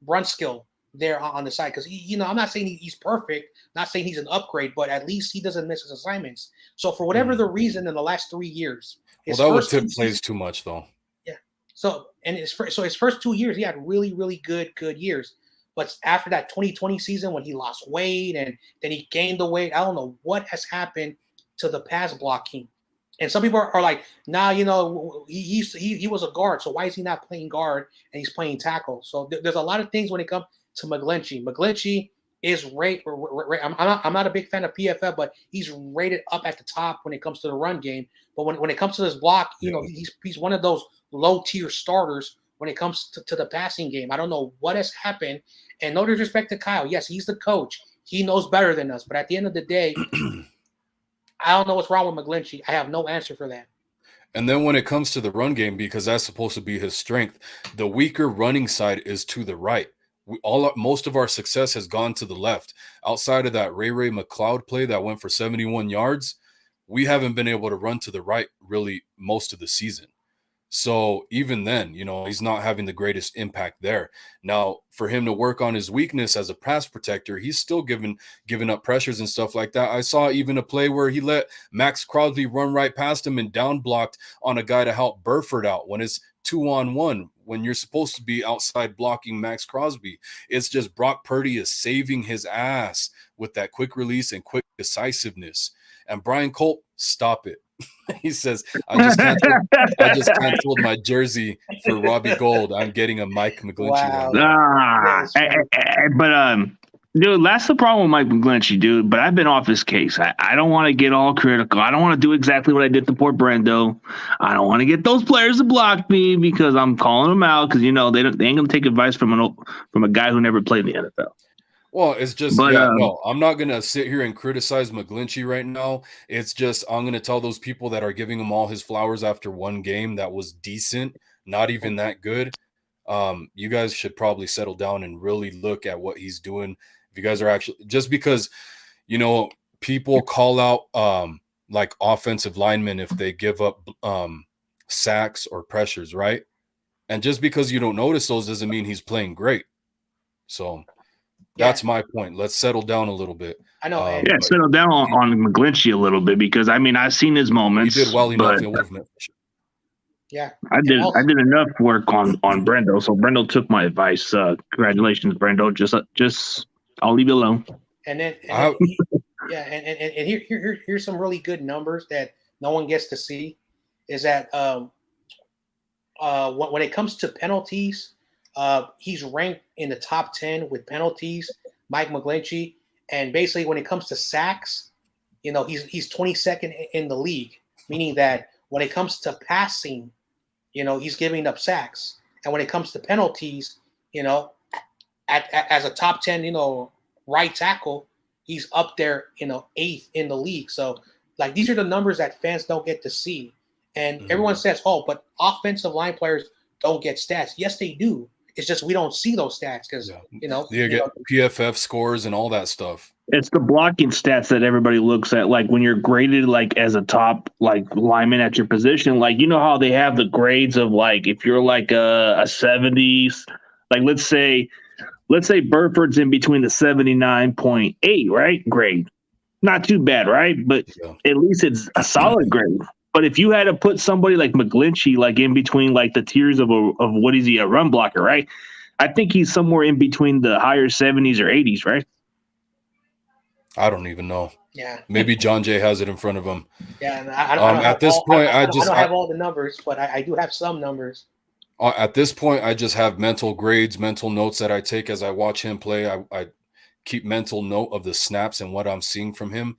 S3: Brunskill there on the side because I'm not saying he's perfect, not saying he's an upgrade, but at least he doesn't miss his assignments. So for whatever the reason, in the last 3 years,
S1: well, that would tip plays too much though.
S3: Yeah. So his first 2 years, he had really, really good years. But after that 2020 season when he lost weight and then he gained the weight, I don't know what has happened to the pass blocking. And some people are like, nah, he was a guard, so why is he not playing guard and he's playing tackle? So there's a lot of things when it comes to McGlinchey. McGlinchey is I'm not a big fan of PFF, but he's rated up at the top when it comes to the run game. But when it comes to this block, he's one of those low tier starters when it comes to the passing game. I don't know what has happened. And no disrespect to Kyle. Yes, he's the coach. He knows better than us. But at the end of the day, I don't know what's wrong with McGlinchey. I have no answer for that.
S1: And then when it comes to the run game, because that's supposed to be his strength, the weaker running side is to the right. Most of our success has gone to the left. Outside of that Ray McLeod play that went for 71 yards, we haven't been able to run to the right really most of the season. So even then, he's not having the greatest impact there. Now, for him to work on his weakness as a pass protector, he's still giving up pressures and stuff like that. I saw even a play where he let Max Crosby run right past him and down blocked on a guy to help Burford out when it's 2-on-1, when you're supposed to be outside blocking Max Crosby. It's just Brock Purdy is saving his ass with that quick release and quick decisiveness. And Brian Colt, stop it. He says, I just canceled my jersey for Robbie Gold. I'm getting a Mike McGlinchey.
S4: Wow. But dude, that's the problem with Mike McGlinchey, dude. But I've been off his case. I don't want to get all critical. I don't want to do exactly what I did to poor Brendo. I don't want to get those players to block me because I'm calling them out because they ain't gonna take advice from a guy who never played in the NFL.
S1: Well, it's just, no, I'm not going to sit here and criticize McGlinchey right now. It's just, I'm going to tell those people that are giving him all his flowers after one game that was decent, not even that good. You guys should probably settle down and really look at what he's doing. If you guys are actually, just because, people call out like offensive linemen if they give up sacks or pressures, right? And just because you don't notice those doesn't mean he's playing great. So that's my point. Let's settle down a little bit.
S3: I know.
S4: Settle down on McGlinchey a little bit because I've seen his moments.
S1: He did well enough in movement.
S3: Yeah,
S4: I did enough work on Brendo, so Brendo took my advice. Congratulations, Brendo. Just I'll leave you alone.
S3: And here's some really good numbers that no one gets to see. Is that when it comes to penalties. He's ranked in the top 10 with penalties, Mike McGlinchey. And basically when it comes to sacks, he's 22nd in the league, meaning that when it comes to passing, he's giving up sacks. And when it comes to penalties, as a top 10, right tackle, he's up there, 8th in the league. So like, these are the numbers that fans don't get to see. And everyone says, oh, but offensive line players don't get stats. Yes, they do. It's just we don't see those stats because
S1: you get PFF scores and all that stuff.
S4: It's the blocking stats that everybody looks at. Like when you're graded like as a top like lineman at your position, like how they have the grades of like if you're like a 70s, like let's say Burford's in between the 79.8, right? Grade. Not too bad, right? But at least it's a solid grade. But if you had to put somebody like McGlinchey, like in between like the tiers of what is he, a run blocker, right? I think he's somewhere in between the higher 70s or 80s, right?
S1: I don't even know.
S3: Yeah.
S1: Maybe John Jay has it in front of him.
S3: Yeah. And I don't
S1: at this point, I don't
S3: have all the numbers, but I do have some numbers.
S1: At this point, I just have mental grades, mental notes that I take as I watch him play. I keep mental note of the snaps and what I'm seeing from him.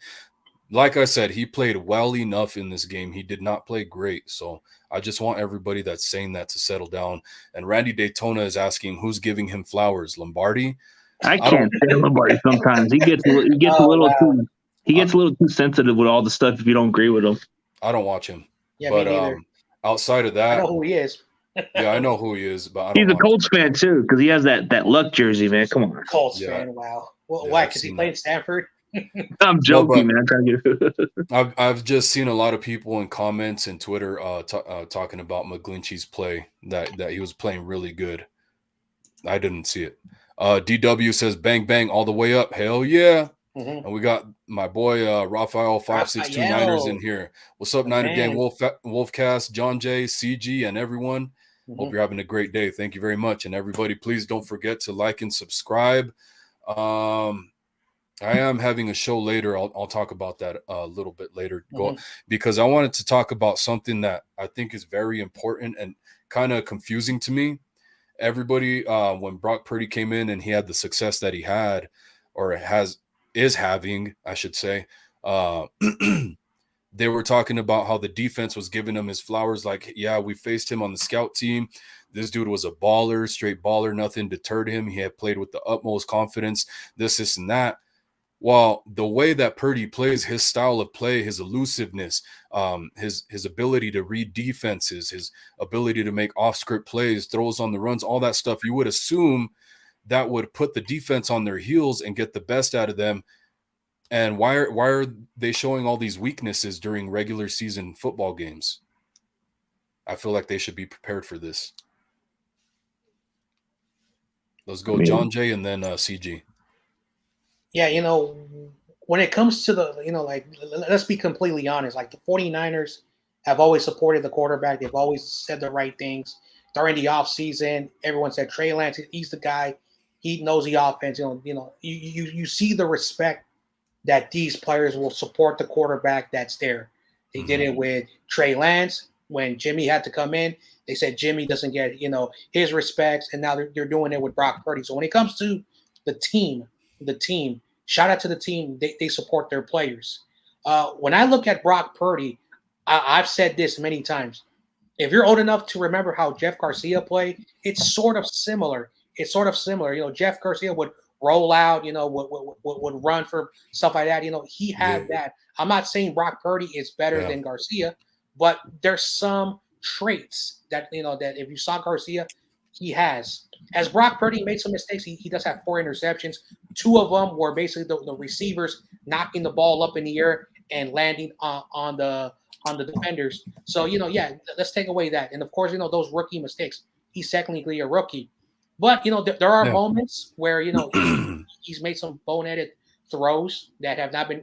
S1: Like I said, he played well enough in this game. He did not play great. So I just want everybody that's saying that to settle down. And Randy Daytona is asking who's giving him flowers, Lombardi?
S4: I can't stand Lombardi sometimes. He gets a little too sensitive with all the stuff if you don't agree with him.
S1: I don't watch him.
S3: Yeah,
S1: but outside of that,
S3: I know who he is.
S1: Yeah, I know who he is, but I
S4: he's
S1: don't
S4: a Colts fan too because he has that luck jersey, man. Come on,
S3: Colts fan. Wow. Well, why? Because he played in Stanford.
S4: I'm joking, man.
S1: I've just seen a lot of people in comments and Twitter talking about McGlinchey's play that he was playing really good. I didn't see it. DW says bang bang all the way up. Hell yeah.
S3: Mhm.
S1: And we got my boy Raphael 5629ers in
S3: Raphael,
S1: here. What's up,
S3: my
S1: Niner Gang,
S3: man.
S1: Wolfcast, John J, CG, and everyone. Hope
S3: Mhm.
S1: you're having a great day. Thank you very much. And everybody, please don't forget to like and subscribe. I am having a show later. I'll talk about that a little bit later.
S3: Mhm.
S1: Because I wanted to talk about something that I think is very important and kind of confusing to me. Everybody, when Brock Purdy came in and he had the success that he had, or is having, I should say, they were talking about how the defense was giving him his flowers. Like, yeah, we faced him on the scout team. This dude was a baller, straight baller. Nothing deterred him. He had played with the utmost confidence. This, and that. Well, the way that Purdy plays, his style of play, his elusiveness, his ability to read defenses, his ability to make off-script plays, throws on the runs, all that stuff, you would assume that would put the defense on their heels and get the best out of them. And why are they showing all these weaknesses during regular season football games? I feel like they should be prepared for this. Let's go, John Jay, and then CG.
S3: Yeah, when it comes to the, like, let's be completely honest. Like, the 49ers have always supported the quarterback. They've always said the right things. During the offseason, everyone said Trey Lance, he's the guy. He knows the offense. You see the respect that these players will support the quarterback that's there. They did it with Trey Lance when Jimmy had to come in. They said Jimmy doesn't get, his respects, and now they're doing it with Brock Purdy. So when it comes to the team, shout out to the team. They support their players. When I look at Brock Purdy, I've said this many times. If you're old enough to remember how Jeff Garcia played, it's sort of similar. Jeff Garcia would roll out, would run for stuff like that. He had that. I'm not saying Brock Purdy is better than Garcia, but there's some traits that, that if you saw Garcia, he has. As Brock Purdy made some mistakes, he does have 4 interceptions. 2 of them were basically the receivers knocking the ball up in the air and landing on the defenders. So, let's take away that. And of course, those rookie mistakes. He's technically a rookie. But, there are moments where, he's made some boneheaded throws that have not been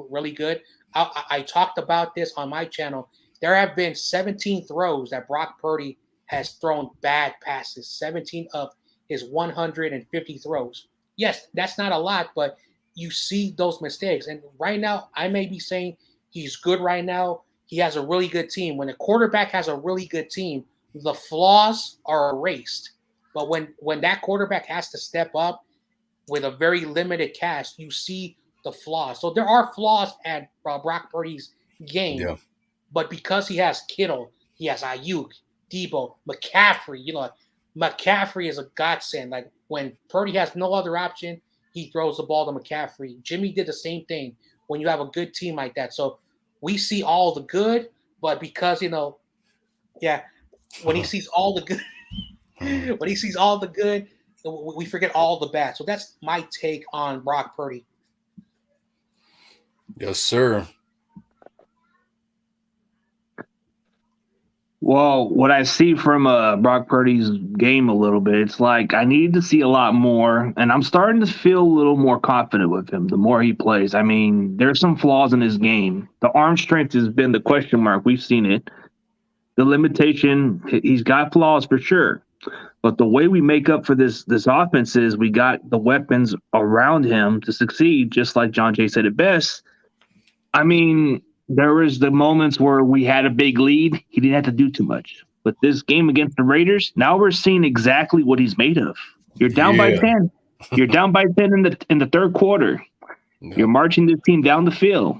S3: really good. I talked about this on my channel. There have been 17 throws that Brock Purdy has thrown bad passes, 17 of his 150 throws. Yes, that's not a lot, but you see those mistakes. And right now, I may be saying he's good right now. He has a really good team. When a quarterback has a really good team, the flaws are erased. But when that quarterback has to step up with a very limited cast, you see the flaws. So there are flaws at Brock Purdy's game.
S1: Yeah.
S3: But because he has Kittle, he has Ayuk, Debo, McCaffrey, McCaffrey is a godsend. Like, when Purdy has no other option, he throws the ball to McCaffrey. Jimmy did the same thing when you have a good team like that. So we see all the good, but because, when he sees all the good, we forget all the bad. So that's my take on Brock Purdy.
S1: Yes, sir.
S4: Well, what I see from Brock Purdy's game a little bit, it's like I need to see a lot more, and I'm starting to feel a little more confident with him the more he plays. I mean, there's some flaws in his game. The arm strength has been the question mark. We've seen it. The limitation, he's got flaws for sure. But the way we make up for this offense is we got the weapons around him to succeed, just like John Jay said it best. I mean, there was the moments where we had a big lead. He didn't have to do too much. But this game against the Raiders, now we're seeing exactly what he's made of. You're down by 10. You're down by 10 in the third quarter. Yeah. You're marching this team down the field.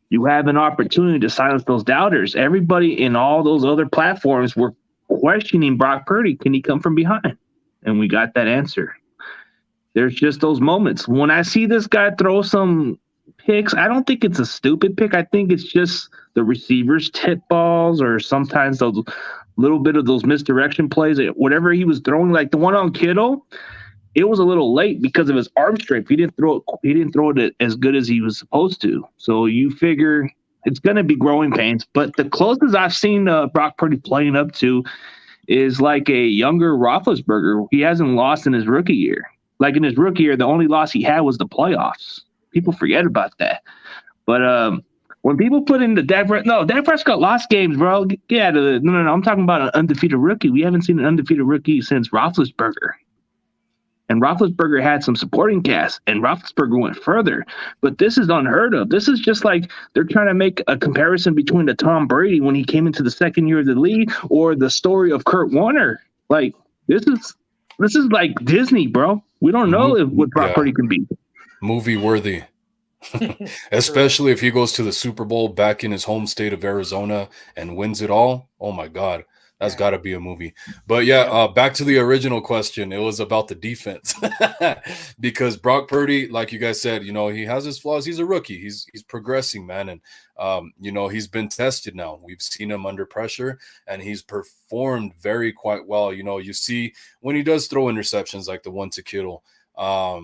S4: You have an opportunity to silence those doubters. Everybody in all those other platforms were questioning Brock Purdy. Can he come from behind? And we got that answer. There's just those moments. When I see this guy throw some picks, I don't think it's a stupid pick. I think it's just the receivers tip balls, or sometimes those little bit of those misdirection plays. Whatever he was throwing, like the one on Kittle, it was a little late because of his arm strength. He didn't throw it as good as he was supposed to. So you figure it's going to be growing pains. But the closest I've seen Brock Purdy playing up to is like a younger Roethlisberger. He hasn't lost in his rookie year. Like in his rookie year, the only loss he had was the playoffs. People forget about that. But when people put in the Dak Prescott lost games, bro. Get out of it. No. I'm talking about an undefeated rookie. We haven't seen an undefeated rookie since Roethlisberger. And Roethlisberger had some supporting cast, and Roethlisberger went further. But this is unheard of. This is just like they're trying to make a comparison between the Tom Brady when he came into the second year of the league or the story of Kurt Warner. Like, this is like Disney, bro. We don't know what Brock Purdy can be.
S1: Movie worthy. Especially if he goes to the Super Bowl back in his home state of Arizona and wins it all. Oh my God. That's got to be a movie. But back to the original question. It was about the defense. Because Brock Purdy, like you guys said, he has his flaws. He's a rookie. He's progressing, man. And, he's been tested now. We've seen him under pressure, and he's performed quite well. You see when he does throw interceptions like the one to Kittle, I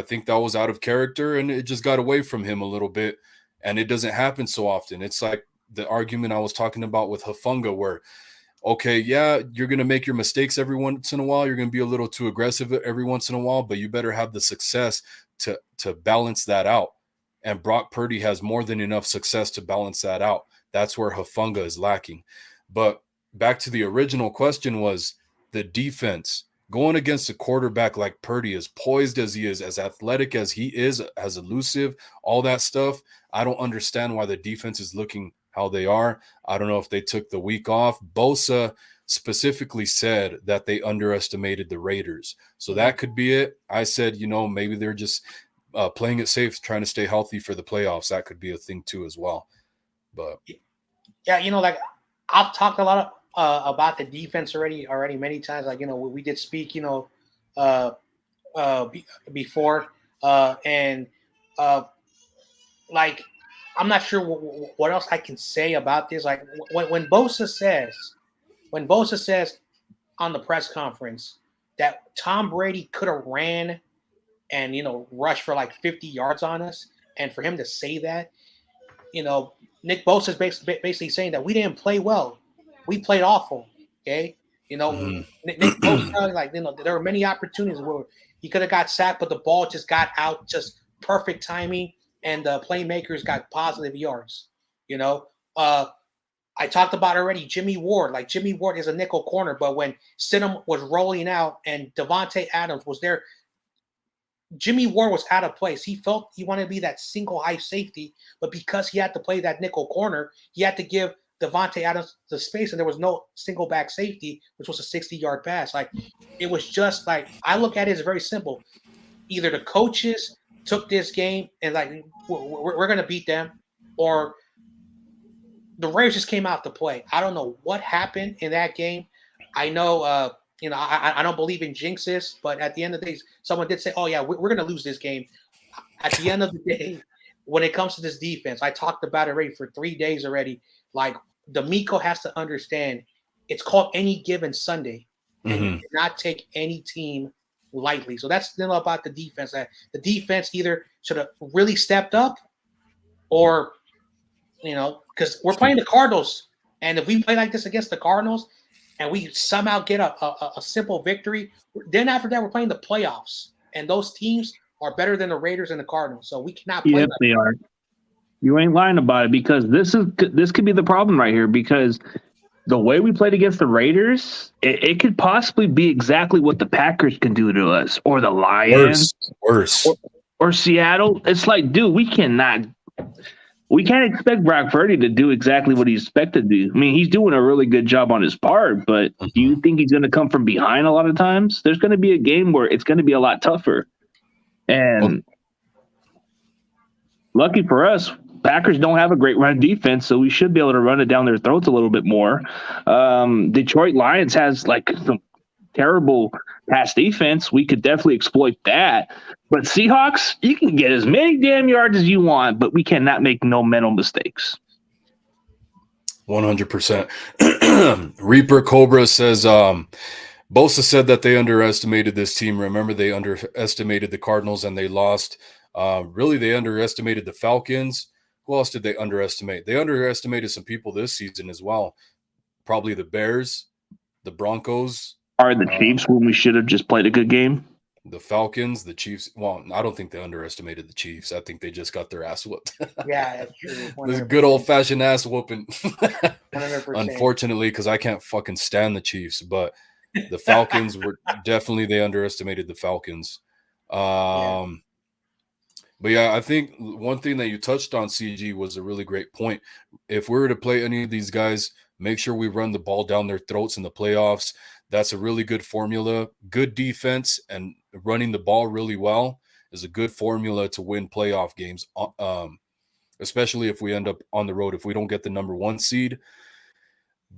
S1: think that was out of character, and it just got away from him a little bit, and it doesn't happen so often. It's like the argument I was talking about with Hufanga where, okay, yeah, you're going to make your mistakes every once in a while. You're going to be a little too aggressive every once in a while, but you better have the success to balance that out. And Brock Purdy has more than enough success to balance that out. That's where Hufanga is lacking. But back to the original question was the defense. Going against a quarterback like Purdy, as poised as he is, as athletic as he is, as elusive, all that stuff, I don't understand why the defense is looking how they are. I don't know if they took the week off. Bosa specifically said that they underestimated the Raiders. So that could be it. I said, maybe they're just playing it safe, trying to stay healthy for the playoffs. That could be a thing too as well. But
S3: yeah, like I've talked a lot about the defense already many times. Like, we did speak, before, and like, I'm not sure what else I can say about this. Like when Bosa says on the press conference that Tom Brady could have ran and rushed for like 50 yards on us, and for him to say that, Nick Bosa is basically saying that we didn't play well, we played awful. Okay, Nick Bosa, like there were many opportunities where he could have got sacked, but the ball just got out, just perfect timing. And the playmakers got positive yards. I talked about already Jimmy Ward. Like, Jimmy Ward is a nickel corner, but when Stidham was rolling out and Devontae Adams was there, Jimmy Ward was out of place. He felt he wanted to be that single high safety, but because he had to play that nickel corner, he had to give Devontae Adams the space, and there was no single back safety, which was a 60-yard pass. Like, it was just like, I look at it as very simple. Either the coaches took this game and like we're going to beat them, or the Raiders just came out to play. I don't know what happened in that game. I know, I don't believe in jinxes, but at the end of the day, someone did say, "Oh yeah, we're going to lose this game." At the end of the day, when it comes to this defense, I talked about it already for 3 days already. Like, D'Amico has to understand, it's called any given Sunday, and you cannot take any team lightly. So that's about the defense. The defense either should have really stepped up, or because we're playing the Cardinals, and if we play like this against the Cardinals and we somehow get a simple victory, then after that we're playing the playoffs, and those teams are better than the Raiders and the Cardinals. So we cannot play.
S4: Yes, they are. You ain't lying about it, because this could be the problem right here, because the way we played against the Raiders, it could possibly be exactly what the Packers can do to us, or the Lions,
S1: worse,
S4: or Seattle. It's like, dude, we can't expect Brock Purdy to do exactly what he's expected to do. I mean, he's doing a really good job on his part, but do you think he's going to come from behind a lot of times? There's going to be a game where it's going to be a lot tougher. And lucky for us, Packers don't have a great run defense, so we should be able to run it down their throats a little bit more. Detroit Lions has like some terrible pass defense. We could definitely exploit that. But Seahawks, you can get as many damn yards as you want, but we cannot make no mental mistakes.
S1: 100%. Reaper Cobra says, Bosa said that they underestimated this team. Remember, they underestimated the Cardinals and they lost. Really, they underestimated the Falcons. Who else did they underestimate? They underestimated some people this season as well. Probably the Bears, the Broncos.
S4: Are the Chiefs when we should have just played a good game?
S1: The Falcons, the Chiefs. Well, I don't think they underestimated the Chiefs. I think they just got their ass whooped.
S3: Yeah, that's true.
S1: This
S3: 100%.
S1: good old fashioned ass whooping.
S3: 100%.
S1: Unfortunately, because I can't fucking stand the Chiefs, but the Falcons were definitely, they underestimated the Falcons.
S3: Yeah.
S1: But yeah, I think one thing that you touched on, CG, was a really great point. If we were to play any of these guys, make sure we run the ball down their throats in the playoffs. That's a really good formula. Good defense and running the ball really well is a good formula to win playoff games, especially if we end up on the road, if we don't get the number 1 seed.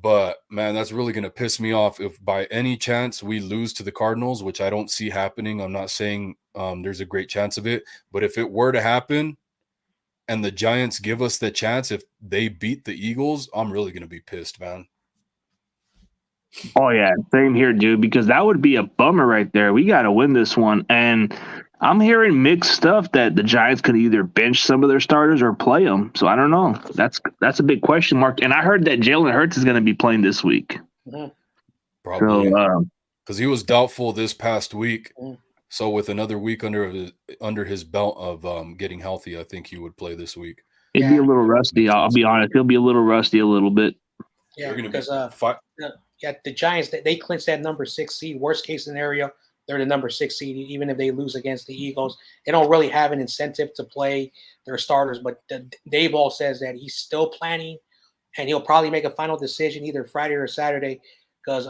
S1: But man, that's really going to piss me off if by any chance we lose to the Cardinals, which I don't see happening. I'm not saying there's a great chance of it, but if it were to happen and the Giants give us the chance, if they beat the Eagles, I'm really going to be pissed, man.
S4: Oh yeah, same here, dude, because that would be a bummer right there. We got to win this one. And I'm hearing mixed stuff that the Giants could either bench some of their starters or play them. So I don't know. That's a big question mark. And I heard that Jalen Hurts is going to be playing this week.
S1: Probably.
S4: So,
S1: because he was doubtful this past week. So with another week under his belt of getting healthy, I think he would play this week.
S4: It'd be a little rusty. I'll be honest. He'll be a little rusty a little bit.
S3: Yeah, because the Giants, they clinched that number 6 seed. Worst case scenario, they're the number 6 seed. Even if they lose against the Eagles, they don't really have an incentive to play their starters. But Dayball says that he's still planning, and he'll probably make a final decision either Friday or Saturday. Because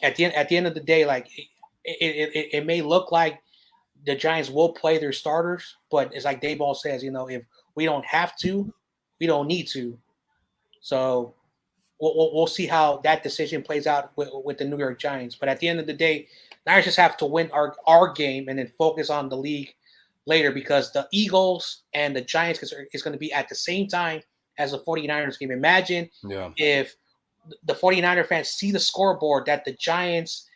S3: at the end of the day, like it may look like the Giants will play their starters, but it's like Dayball says, if we don't have to, we don't need to. So we'll see how that decision plays out with the New York Giants. But at the end of the day, Niners just have to win our game and then focus on the league later, because the Eagles and the Giants is going to be at the same time as the 49ers game. Imagine if the 49er fans see the scoreboard that the Giants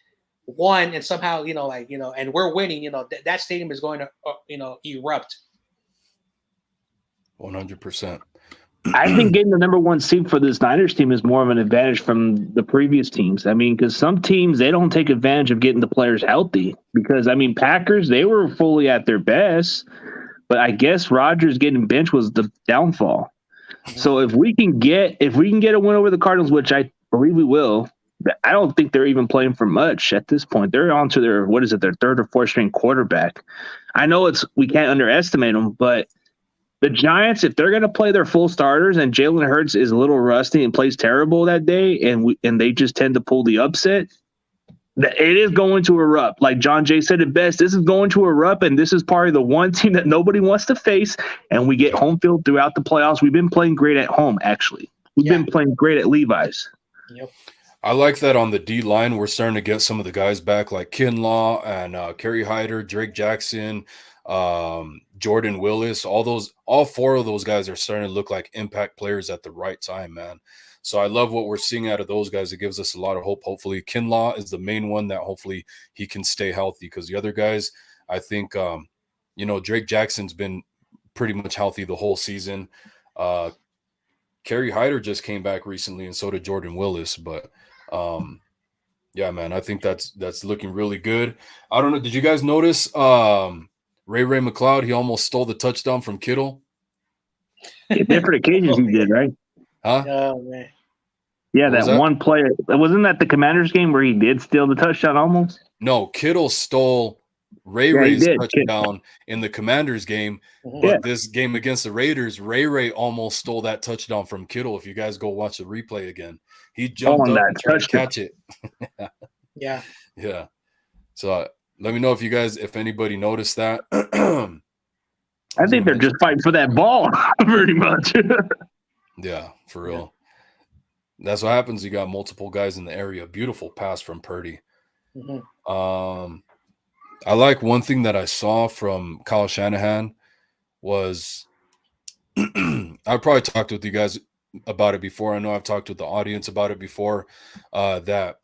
S3: won and somehow, and we're winning, that stadium is going to, erupt.
S1: 100%.
S4: I think getting the number 1 seed for this Niners team is more of an advantage from the previous teams. I mean, because some teams, they don't take advantage of getting the players healthy. Because, I mean, Packers, they were fully at their best. But I guess Rodgers getting benched was the downfall. So if we can get a win over the Cardinals, which I believe we will, I don't think they're even playing for much at this point. They're on to their 3rd or 4th string quarterback. I know we can't underestimate them, but the Giants, if they're going to play their full starters and Jalen Hurts is a little rusty and plays terrible that day, and they just tend to pull the upset, it is going to erupt. Like John Jay said it best, this is going to erupt, and this is probably the one team that nobody wants to face, and we get home field throughout the playoffs. We've been playing great at home, actually. We've been playing great at Levi's.
S3: Yep.
S1: I like that on the D line. We're starting to get some of the guys back, like Kinlaw and Kerry Hyder, Drake Jackson, Jordan Willis. All 4 of those guys are starting to look like impact players at the right time, man. So I love what we're seeing out of those guys. It gives us a lot of hope. Hopefully, Kinlaw is the main one that hopefully he can stay healthy, because the other guys, I think, Drake Jackson's been pretty much healthy the whole season. Kerry Hyder just came back recently, and so did Jordan Willis. But yeah, man, I think that's looking really good. I don't know. Did you guys notice Ray McLeod? He almost stole the touchdown from Kittle.
S4: Different occasions he did, right?
S1: Huh?
S3: Oh, man.
S4: Yeah, that one player. Wasn't that the Commanders game where he did steal the touchdown almost?
S1: No, Kittle stole Ray's touchdown in the Commanders game. But this game against the Raiders, Ray almost stole that touchdown from Kittle. If you guys go watch the replay again, he jumped up and tried to catch it.
S3: Yeah.
S1: Yeah. So let me know if anybody noticed that.
S4: I think they're just fighting for that ball, pretty much.
S1: Yeah, for real. That's what happens. You got multiple guys in the area. Beautiful pass from Purdy. I like one thing that I saw from Kyle Shanahan was I probably talked with you guys about it before. I know I've talked with the audience about it before, that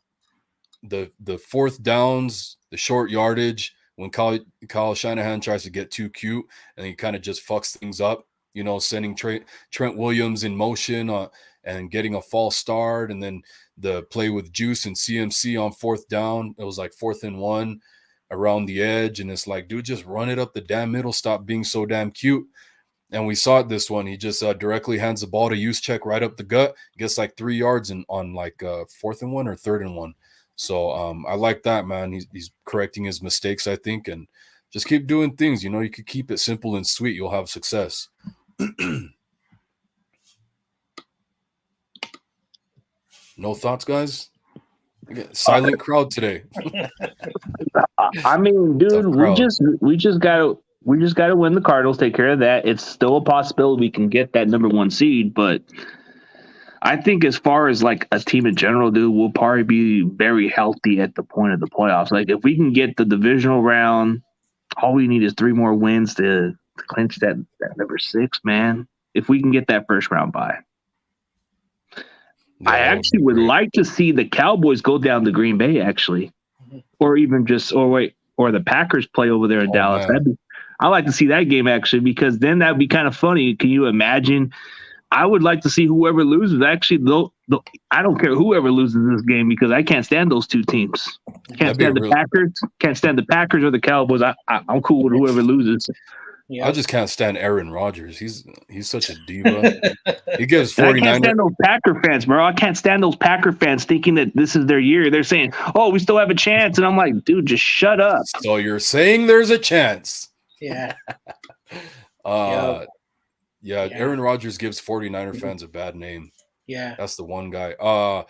S1: the 4th downs, the short yardage, when Kyle Shanahan tries to get too cute and he kind of just fucks things up, sending Trent Williams in motion and getting a false start, and then the play with Juice and CMC on 4th down. It was like 4th and 1. around the edge, and it's like, dude, just run it up the damn middle. Stop being so damn cute. And we saw it this one. He just directly hands the ball to Juszczyk right up the gut, gets like 3 yards on like 4th and 1 or 3rd and 1. So I like that, man. He's correcting his mistakes, I think, and just keep doing things. You could keep it simple and sweet. You'll have success. No thoughts, guys? Silent crowd today.
S4: I mean, dude, we just gotta win the Cardinals, take care of that. It's still a possibility we can get that number 1 seed, but I think as far as like a team in general, dude, we'll probably be very healthy at the point of the playoffs. Like if we can get the divisional round, all we need is 3 more wins to clinch that number 6, man. If we can get that first round bye.
S1: Yeah,
S4: I actually would like to see the Cowboys go down to Green Bay, actually, or even or the Packers play over there in Dallas. I like to see that game actually, because then that'd be kind of funny. Can you imagine? I would like to see whoever loses. Actually, I don't care whoever loses this game because I can't stand those 2 teams. Can't stand the Packers. Can't stand the Packers or the Cowboys. I'm cool with whoever loses.
S1: Yeah. I just can't stand Aaron Rodgers. He's such a diva. He gives 49.
S4: I can't stand those Packer fans, bro. I can't stand those Packer fans thinking that this is their year. They're saying, "Oh, we still have a chance," and I'm like, "Dude, just shut up."
S1: So you're saying there's a chance?
S3: Yeah.
S1: Yeah. Aaron Rodgers gives 49er fans a bad name.
S3: Yeah,
S1: that's the one guy.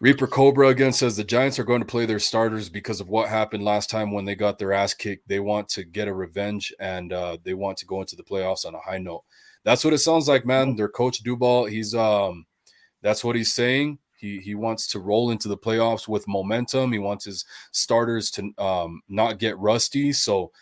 S1: Reaper Cobra again says the Giants are going to play their starters because of what happened last time when they got their ass kicked. They want to get a revenge, and they want to go into the playoffs on a high note. That's what it sounds like, man. Their coach Duval, he's that's what he's saying. He wants to roll into the playoffs with momentum. He wants his starters to not get rusty. So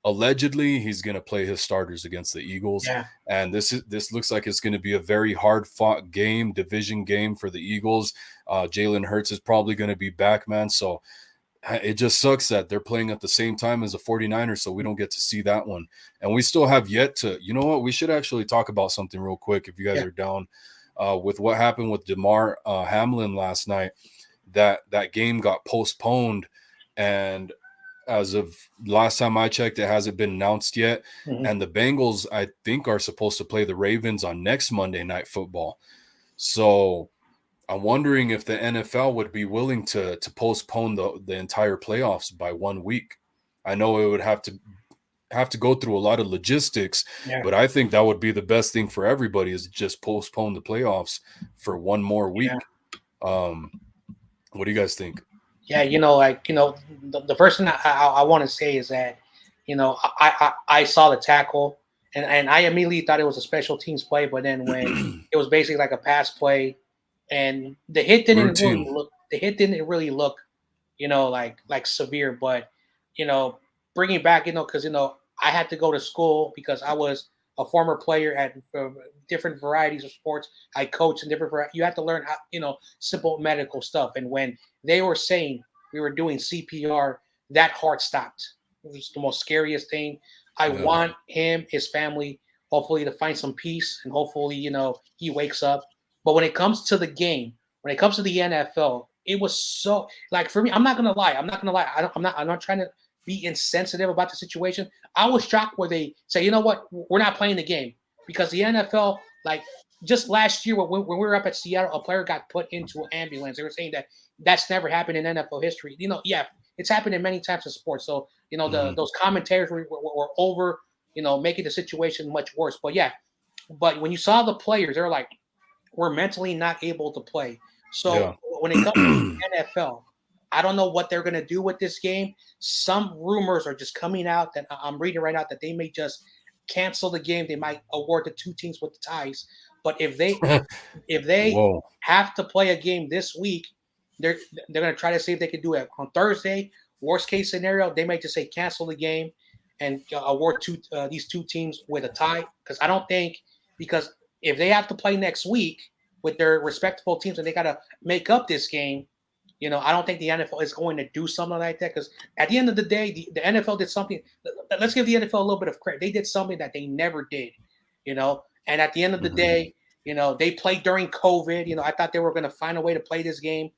S1: allegedly, he's going to play his starters against the Eagles.
S3: Yeah.
S1: And this looks like it's going to be a very hard-fought game, division game for the Eagles. Jalen Hurts is probably going to be back, man. So it just sucks that they're playing at the same time as the 49ers, so we don't get to see that one. And we still have yet to – you know what? We should actually talk about something real quick if you guys are down. With what happened with DeMar Hamlin last night, that game got postponed, and – as of last time I checked, it hasn't been announced yet. Mm-hmm. And the Bengals, I think, are supposed to play the Ravens on next Monday Night Football. So I'm wondering if the NFL would be willing to postpone the entire playoffs by 1 week. I know it would have to go through a lot of logistics, but I think that would be the best thing for everybody is just postpone the playoffs for 1 more week. Yeah. What do you guys think?
S3: Yeah, the first thing I want to say is that, I saw the tackle and I immediately thought it was a special teams play, but then when it was basically like a pass play, and the hit didn't really look, like severe, but bringing back, because I had to go to school because I was a former player at different varieties of sports. I coach in different varieties. You have to learn how, simple medical stuff. And when they were saying we were doing CPR, that heart stopped. It was the most scariest thing. I want him, his family, hopefully to find some peace, and hopefully, he wakes up. But when it comes to the game, when it comes to the NFL, it was so, like, for me, I'm not gonna lie. I'm not trying to be insensitive about the situation. I was shocked where they say, you know what, we're not playing the game, because the NFL, like just last year when we were up at Seattle, a player got put into an ambulance. They were saying that that's never happened in NFL history. It's happened in many types of sports. So, those commentators were over, making the situation much worse. But when you saw the players, they're like, we're mentally not able to play. So when it comes to the NFL, I don't know what they're going to do with this game. Some rumors are just coming out that I'm reading right now that they may just cancel the game. They might award the 2 teams with the ties. But if they have to play a game this week, they're going to try to see if they can do it on Thursday. Worst case scenario, they may just say cancel the game and award these 2 teams with a tie. Because I don't think, because if they have to play next week with their respectable teams and they got to make up this game, I don't think the NFL is going to do something like that, because at the end of the day, the NFL did something. Let's give the NFL a little bit of credit. They did something that they never did, and at the end of the day, they played during COVID. I thought they were going to find a way to play this game,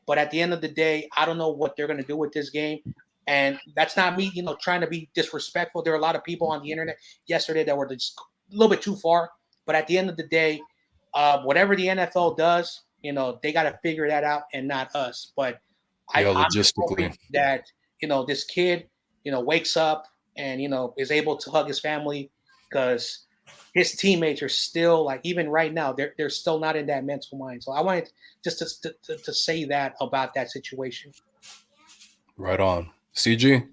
S3: but at the end of the day, I don't know what they're going to do with this game. And that's not me, trying to be disrespectful. There are a lot of people on the internet yesterday that were just a little bit too far. But at the end of the day, whatever the NFL does, they got to figure that out and not us. But I'm just hoping
S1: logistically.
S3: that, this kid, wakes up and, is able to hug his family, because his teammates are still, like, even right now, they're still not in that mental mind. So I wanted just to say that about that situation.
S1: Right on. CG?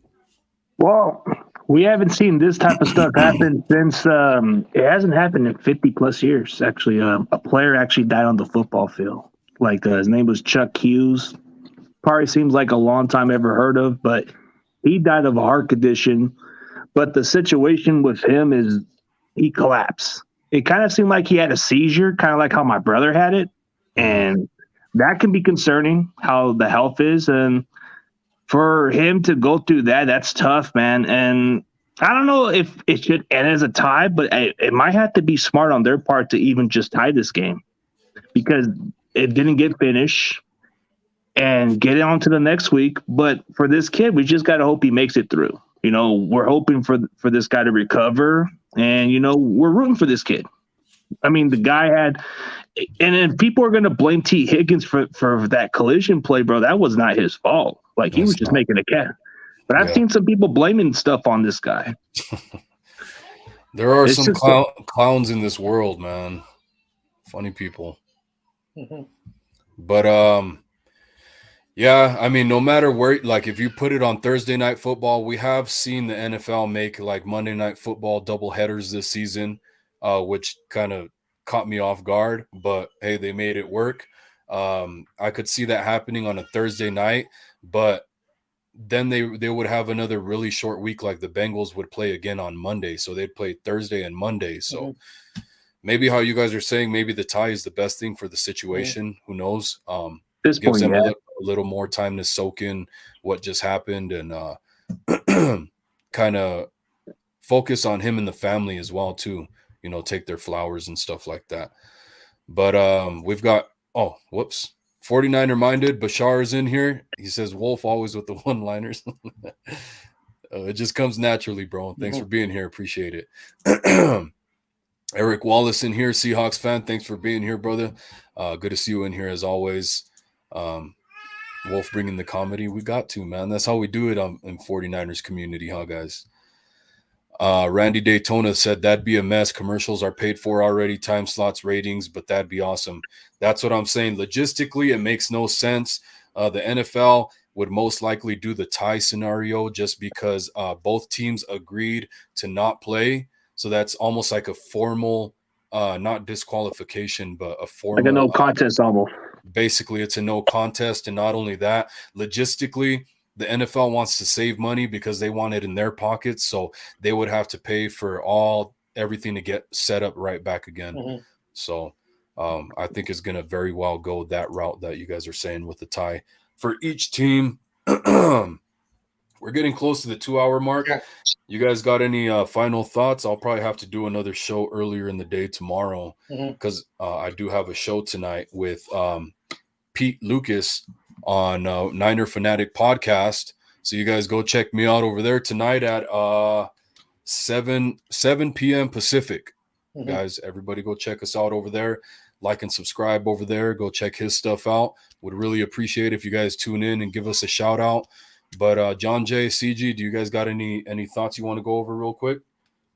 S4: Well, we haven't seen this type of stuff happen since it hasn't happened in 50 plus years. Actually, a player actually died on the football field. Like his name was Chuck Hughes. Probably seems like a long time ever heard of, but he died of a heart condition. But the situation with him is he collapsed. It kind of seemed like he had a seizure, kind of like how my brother had it. And that can be concerning, how the health is. And for him to go through that, that's tough, man. And I don't know if it should end as a tie, but it might have to be smart on their part to even just tie this game, because it didn't get finished, and get it on to the next week. But for this kid, we just got to hope he makes it through. We're hoping for this guy to recover, and, we're rooting for this kid. I mean, the guy had, and then people are going to blame T. Higgins for that collision play, bro. That was not his fault. Like, he was just making a catch. But I've seen some people blaming stuff on this guy.
S1: There are some clowns in this world, man. Funny people.
S3: Mm-hmm.
S1: But yeah, I mean, no matter where, like, if you put it on Thursday Night Football, we have seen the NFL make like Monday Night Football double headers this season, which kind of caught me off guard. But hey, they made it work. I could see that happening on a Thursday night, but then they would have another really short week. Like the Bengals would play again on Monday, so they'd play Thursday and Monday. So maybe how you guys are saying, maybe the tie is the best thing for the situation. Who knows? Gives them a little more time to soak in what just happened, and kind of focus on him and the family as well too. Take their flowers and stuff like that. But we've got 49er minded. Bashar is in here. He says Wolf always with the one-liners. It just comes naturally, bro. Thanks for being here. Appreciate it. Eric Wallace in here, Seahawks fan. Thanks for being here, brother. Good to see you in here as always. Wolf bringing the comedy. We got to, man. That's how we do it in 49ers community, huh, guys? Randy Daytona said that'd be a mess. Commercials are paid for already, time slots, ratings, but that'd be awesome. That's what I'm saying. Logistically, it makes no sense. The NFL would most likely do the tie scenario just because both teams agreed to not play. So that's almost like a formal, not disqualification, but a formal,
S4: like a no contest almost.
S1: Basically, it's a no contest. And not only that, logistically, the NFL wants to save money because they want it in their pockets. So they would have to pay for everything to get set up right back again. So I think it's going to very well go that route that you guys are saying with the tie for each team. We're getting close to the 2-hour mark. Yeah. You guys got any final thoughts? I'll probably have to do another show earlier in the day tomorrow because I do have a show tonight with Pete Lucas on Niner Fanatic Podcast. So you guys go check me out over there tonight at 7 p.m. Pacific. Guys, everybody go check us out over there. Like and subscribe over there. Go check his stuff out. Would really appreciate if you guys tune in and give us a shout out. But John J, CG, do you guys got any thoughts you want to go over real quick?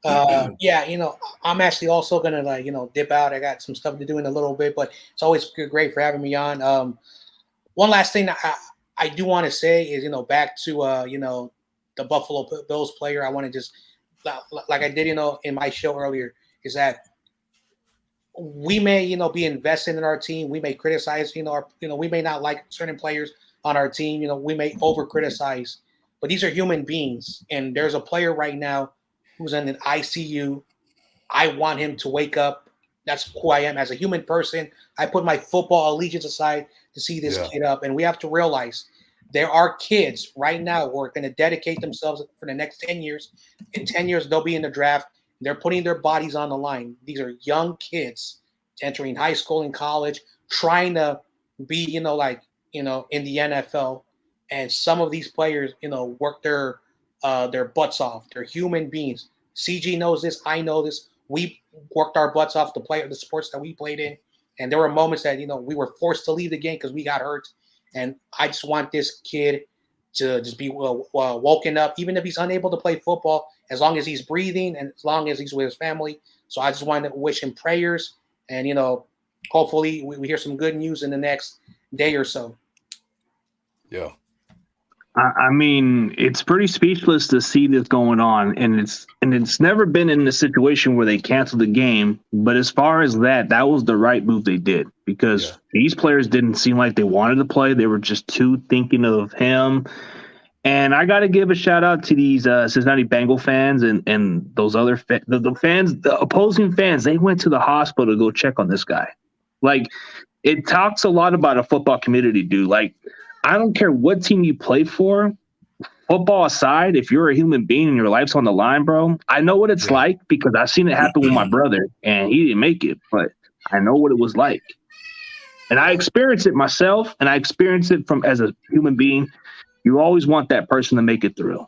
S3: Yeah, I'm actually also gonna dip out. I got some stuff to do in a little bit, but it's always great for having me on. One last thing I do want to say is back to the Buffalo Bills player. I want to just like I did in my show earlier, is that we may be invested in our team. We may criticize we may not like certain players on our team. We may over criticize, but these are human beings. And there's a player right now who's in an ICU. I want him to wake up. That's who I am as a human person. I put my football allegiance aside to see this kid up. And we have to realize there are kids right now who are going to dedicate themselves for the next 10 years. In 10 years, they'll be in the draft. They're putting their bodies on the line. These are young kids entering high school and college, trying to be, in the NFL. and some of these players, work their butts off. They're human beings. CG knows this. I know this. We worked our butts off to play the sports that we played in, and there were moments that we were forced to leave the game because we got hurt. And I just want this kid to just be woken up, even if he's unable to play football, as long as he's breathing and as long as he's with his family. So I just want to wish him prayers, and hopefully we hear some good news in the next day or so.
S1: Yeah.
S4: I mean, it's pretty speechless to see this going on, and it's never been in a situation where they canceled the game. But as far as that was the right move they did, because these players didn't seem like they wanted to play. They were just too thinking of him. And I got to give a shout out to these Cincinnati Bengal fans and those other the fans, the opposing fans. They went to the hospital to go check on this guy. Like, it talks a lot about a football community, dude. Like, I don't care what team you play for, football aside, if you're a human being and your life's on the line, bro, I know what it's like because I've seen it happen with my brother and he didn't make it, but I know what it was like. And I experienced it myself, and I experienced it from as a human being. You always want that person to make it through.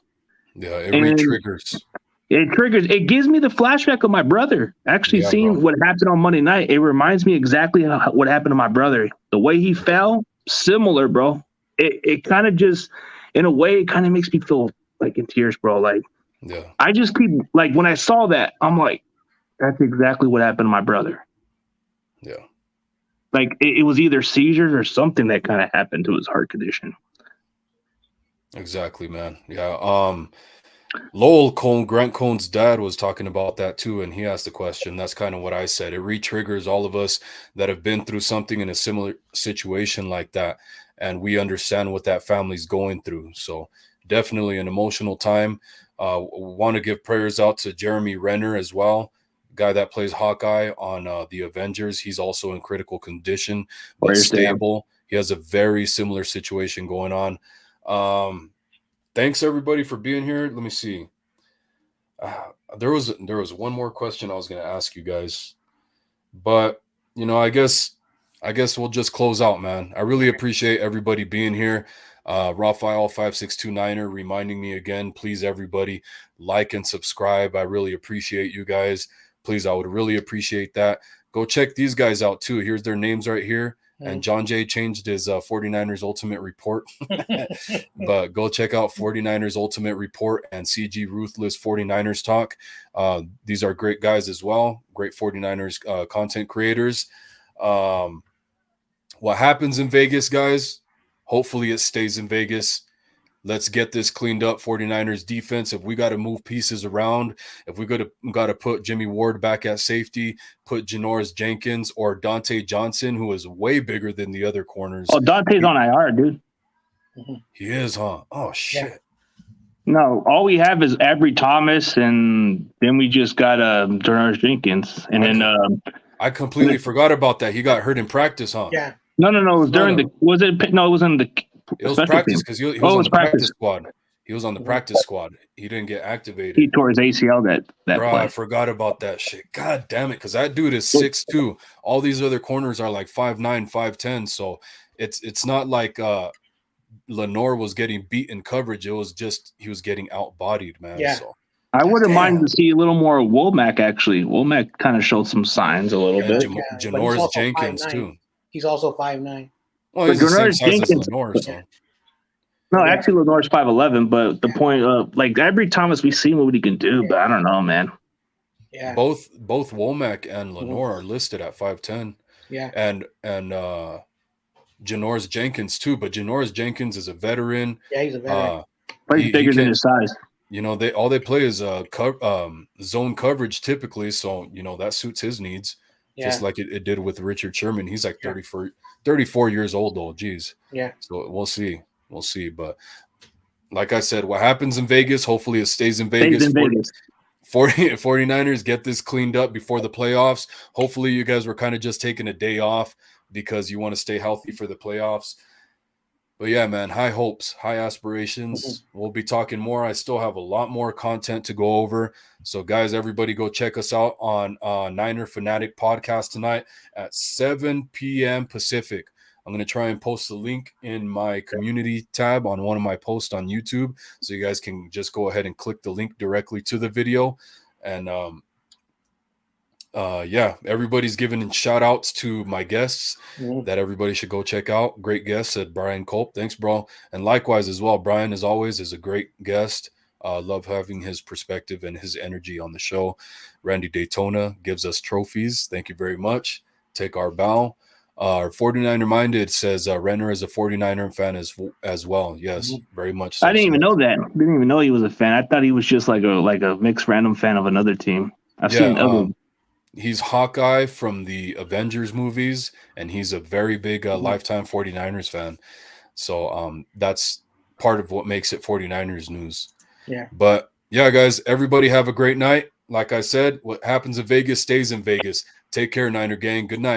S1: Yeah, it re-triggers.
S4: It gives me the flashback of my brother. Actually, seeing what happened on Monday night, it reminds me exactly what happened to my brother. The way he fell, similar, bro. It kind of just, in a way, it kind of makes me feel like in tears, bro. Like, I just keep, like, when I saw that, I'm like, that's exactly what happened to my brother.
S1: Yeah.
S4: Like, it was either seizures or something that kind of happened to his heart condition.
S1: Exactly, man. Yeah. Lowell Cone, Grant Cone's dad, was talking about that too, and he asked the question. That's kind of what I said. It re-triggers all of us that have been through something in a similar situation like that, and we understand what that family's going through. So definitely an emotional time. Want to give prayers out to Jeremy Renner as well, guy that plays Hawkeye on the Avengers. He's also in critical condition, but stable. He has a very similar situation going on. Thanks everybody for being here. Let me see. There was one more question I was going to ask you guys, but I guess we'll just close out, man. I really appreciate everybody being here. Raphael 5629er reminding me again, please everybody like and subscribe. I really appreciate you guys. Please, I would really appreciate that. Go check these guys out too. Here's their names right here. And John Jay changed his 49ers Ultimate Report. But go check out 49ers Ultimate Report and CG Ruthless 49ers Talk. These are great guys as well. Great 49ers content creators. What happens in Vegas, guys? Hopefully it stays in Vegas. Let's get this cleaned up. 49ers defense. If we got to move pieces around, if we got to put Jimmy Ward back at safety, put Janoris Jenkins or Dante Johnson, who is way bigger than the other corners.
S4: Oh, Dante's on IR, dude.
S1: He is, huh? Oh, shit.
S3: Yeah.
S4: No, all we have is Avery Thomas, and then we just got Janoris Jenkins. And
S1: I completely forgot about that. He got hurt in practice, huh?
S3: Yeah.
S4: No. It was during the – was it – no, it was in the –
S1: it was practice because he was on the practice squad. He was on the practice squad. He didn't get activated.
S4: He tore his ACL that
S1: Bro,
S4: play.
S1: I forgot about that shit. God damn it, because that dude is 6'2". All these other corners are like 5'9", 5'10". So it's not like Lenore was getting beat in coverage. It was just he was getting out-bodied, man.
S3: Yeah.
S1: So.
S4: I wouldn't mind to see a little more of Womack, actually. Womack kind of showed some signs a little bit.
S1: Janoris Jenkins,
S3: 5'9".
S1: too.
S3: He's also 5'9".
S1: Well, he's the same size as Lenore, so.
S4: No, actually, Lenore's 5'11", but the point of, like, Avery Thomas, we've seen what he can do, but I don't know, man.
S3: Yeah.
S1: Both Womack and Lenore are listed at 5'10".
S3: Yeah.
S1: And Janoris Jenkins, too, but Janoris Jenkins is a veteran.
S3: Yeah, he's a veteran.
S4: But he's bigger than his size.
S1: They play is zone coverage typically, so that suits his needs.
S3: Yeah.
S1: Just like it did with Richard Sherman. He's like 34 years old, though. Jeez.
S3: Yeah.
S1: So we'll see. But like I said, what happens in Vegas, hopefully it stays in Vegas. 49ers get this cleaned up before the playoffs. Hopefully you guys were kind of just taking a day off because you want to stay healthy for the playoffs. But yeah, man, high hopes, high aspirations. We'll be talking more. I still have a lot more content to go over. So guys, everybody go check us out on Niner Fanatic podcast tonight at 7 p.m. Pacific. I'm going to try and post the link in my community tab on one of my posts on YouTube. So you guys can just go ahead and click the link directly to the video. And yeah, everybody's giving shout outs to my guests that everybody should go check out. Great guest, said Brian Culp. Thanks, bro. And likewise as well, Brian, as always, is a great guest. Love having his perspective and his energy on the show. Randy Daytona gives us trophies. Thank you very much. Take our bow. Our 49er Minded says Renner is a 49er fan as well. Yes, very much so.
S4: I didn't even know that. Didn't even know he was a fan. I thought he was just like a mixed random fan of another team. I've seen other.
S1: He's Hawkeye from the Avengers movies, and he's a very big lifetime 49ers fan. So that's part of what makes it 49ers news.
S3: Yeah.
S1: But yeah, guys, everybody have a great night. Like I said, what happens in Vegas stays in Vegas. Take care, Niner gang. Good night.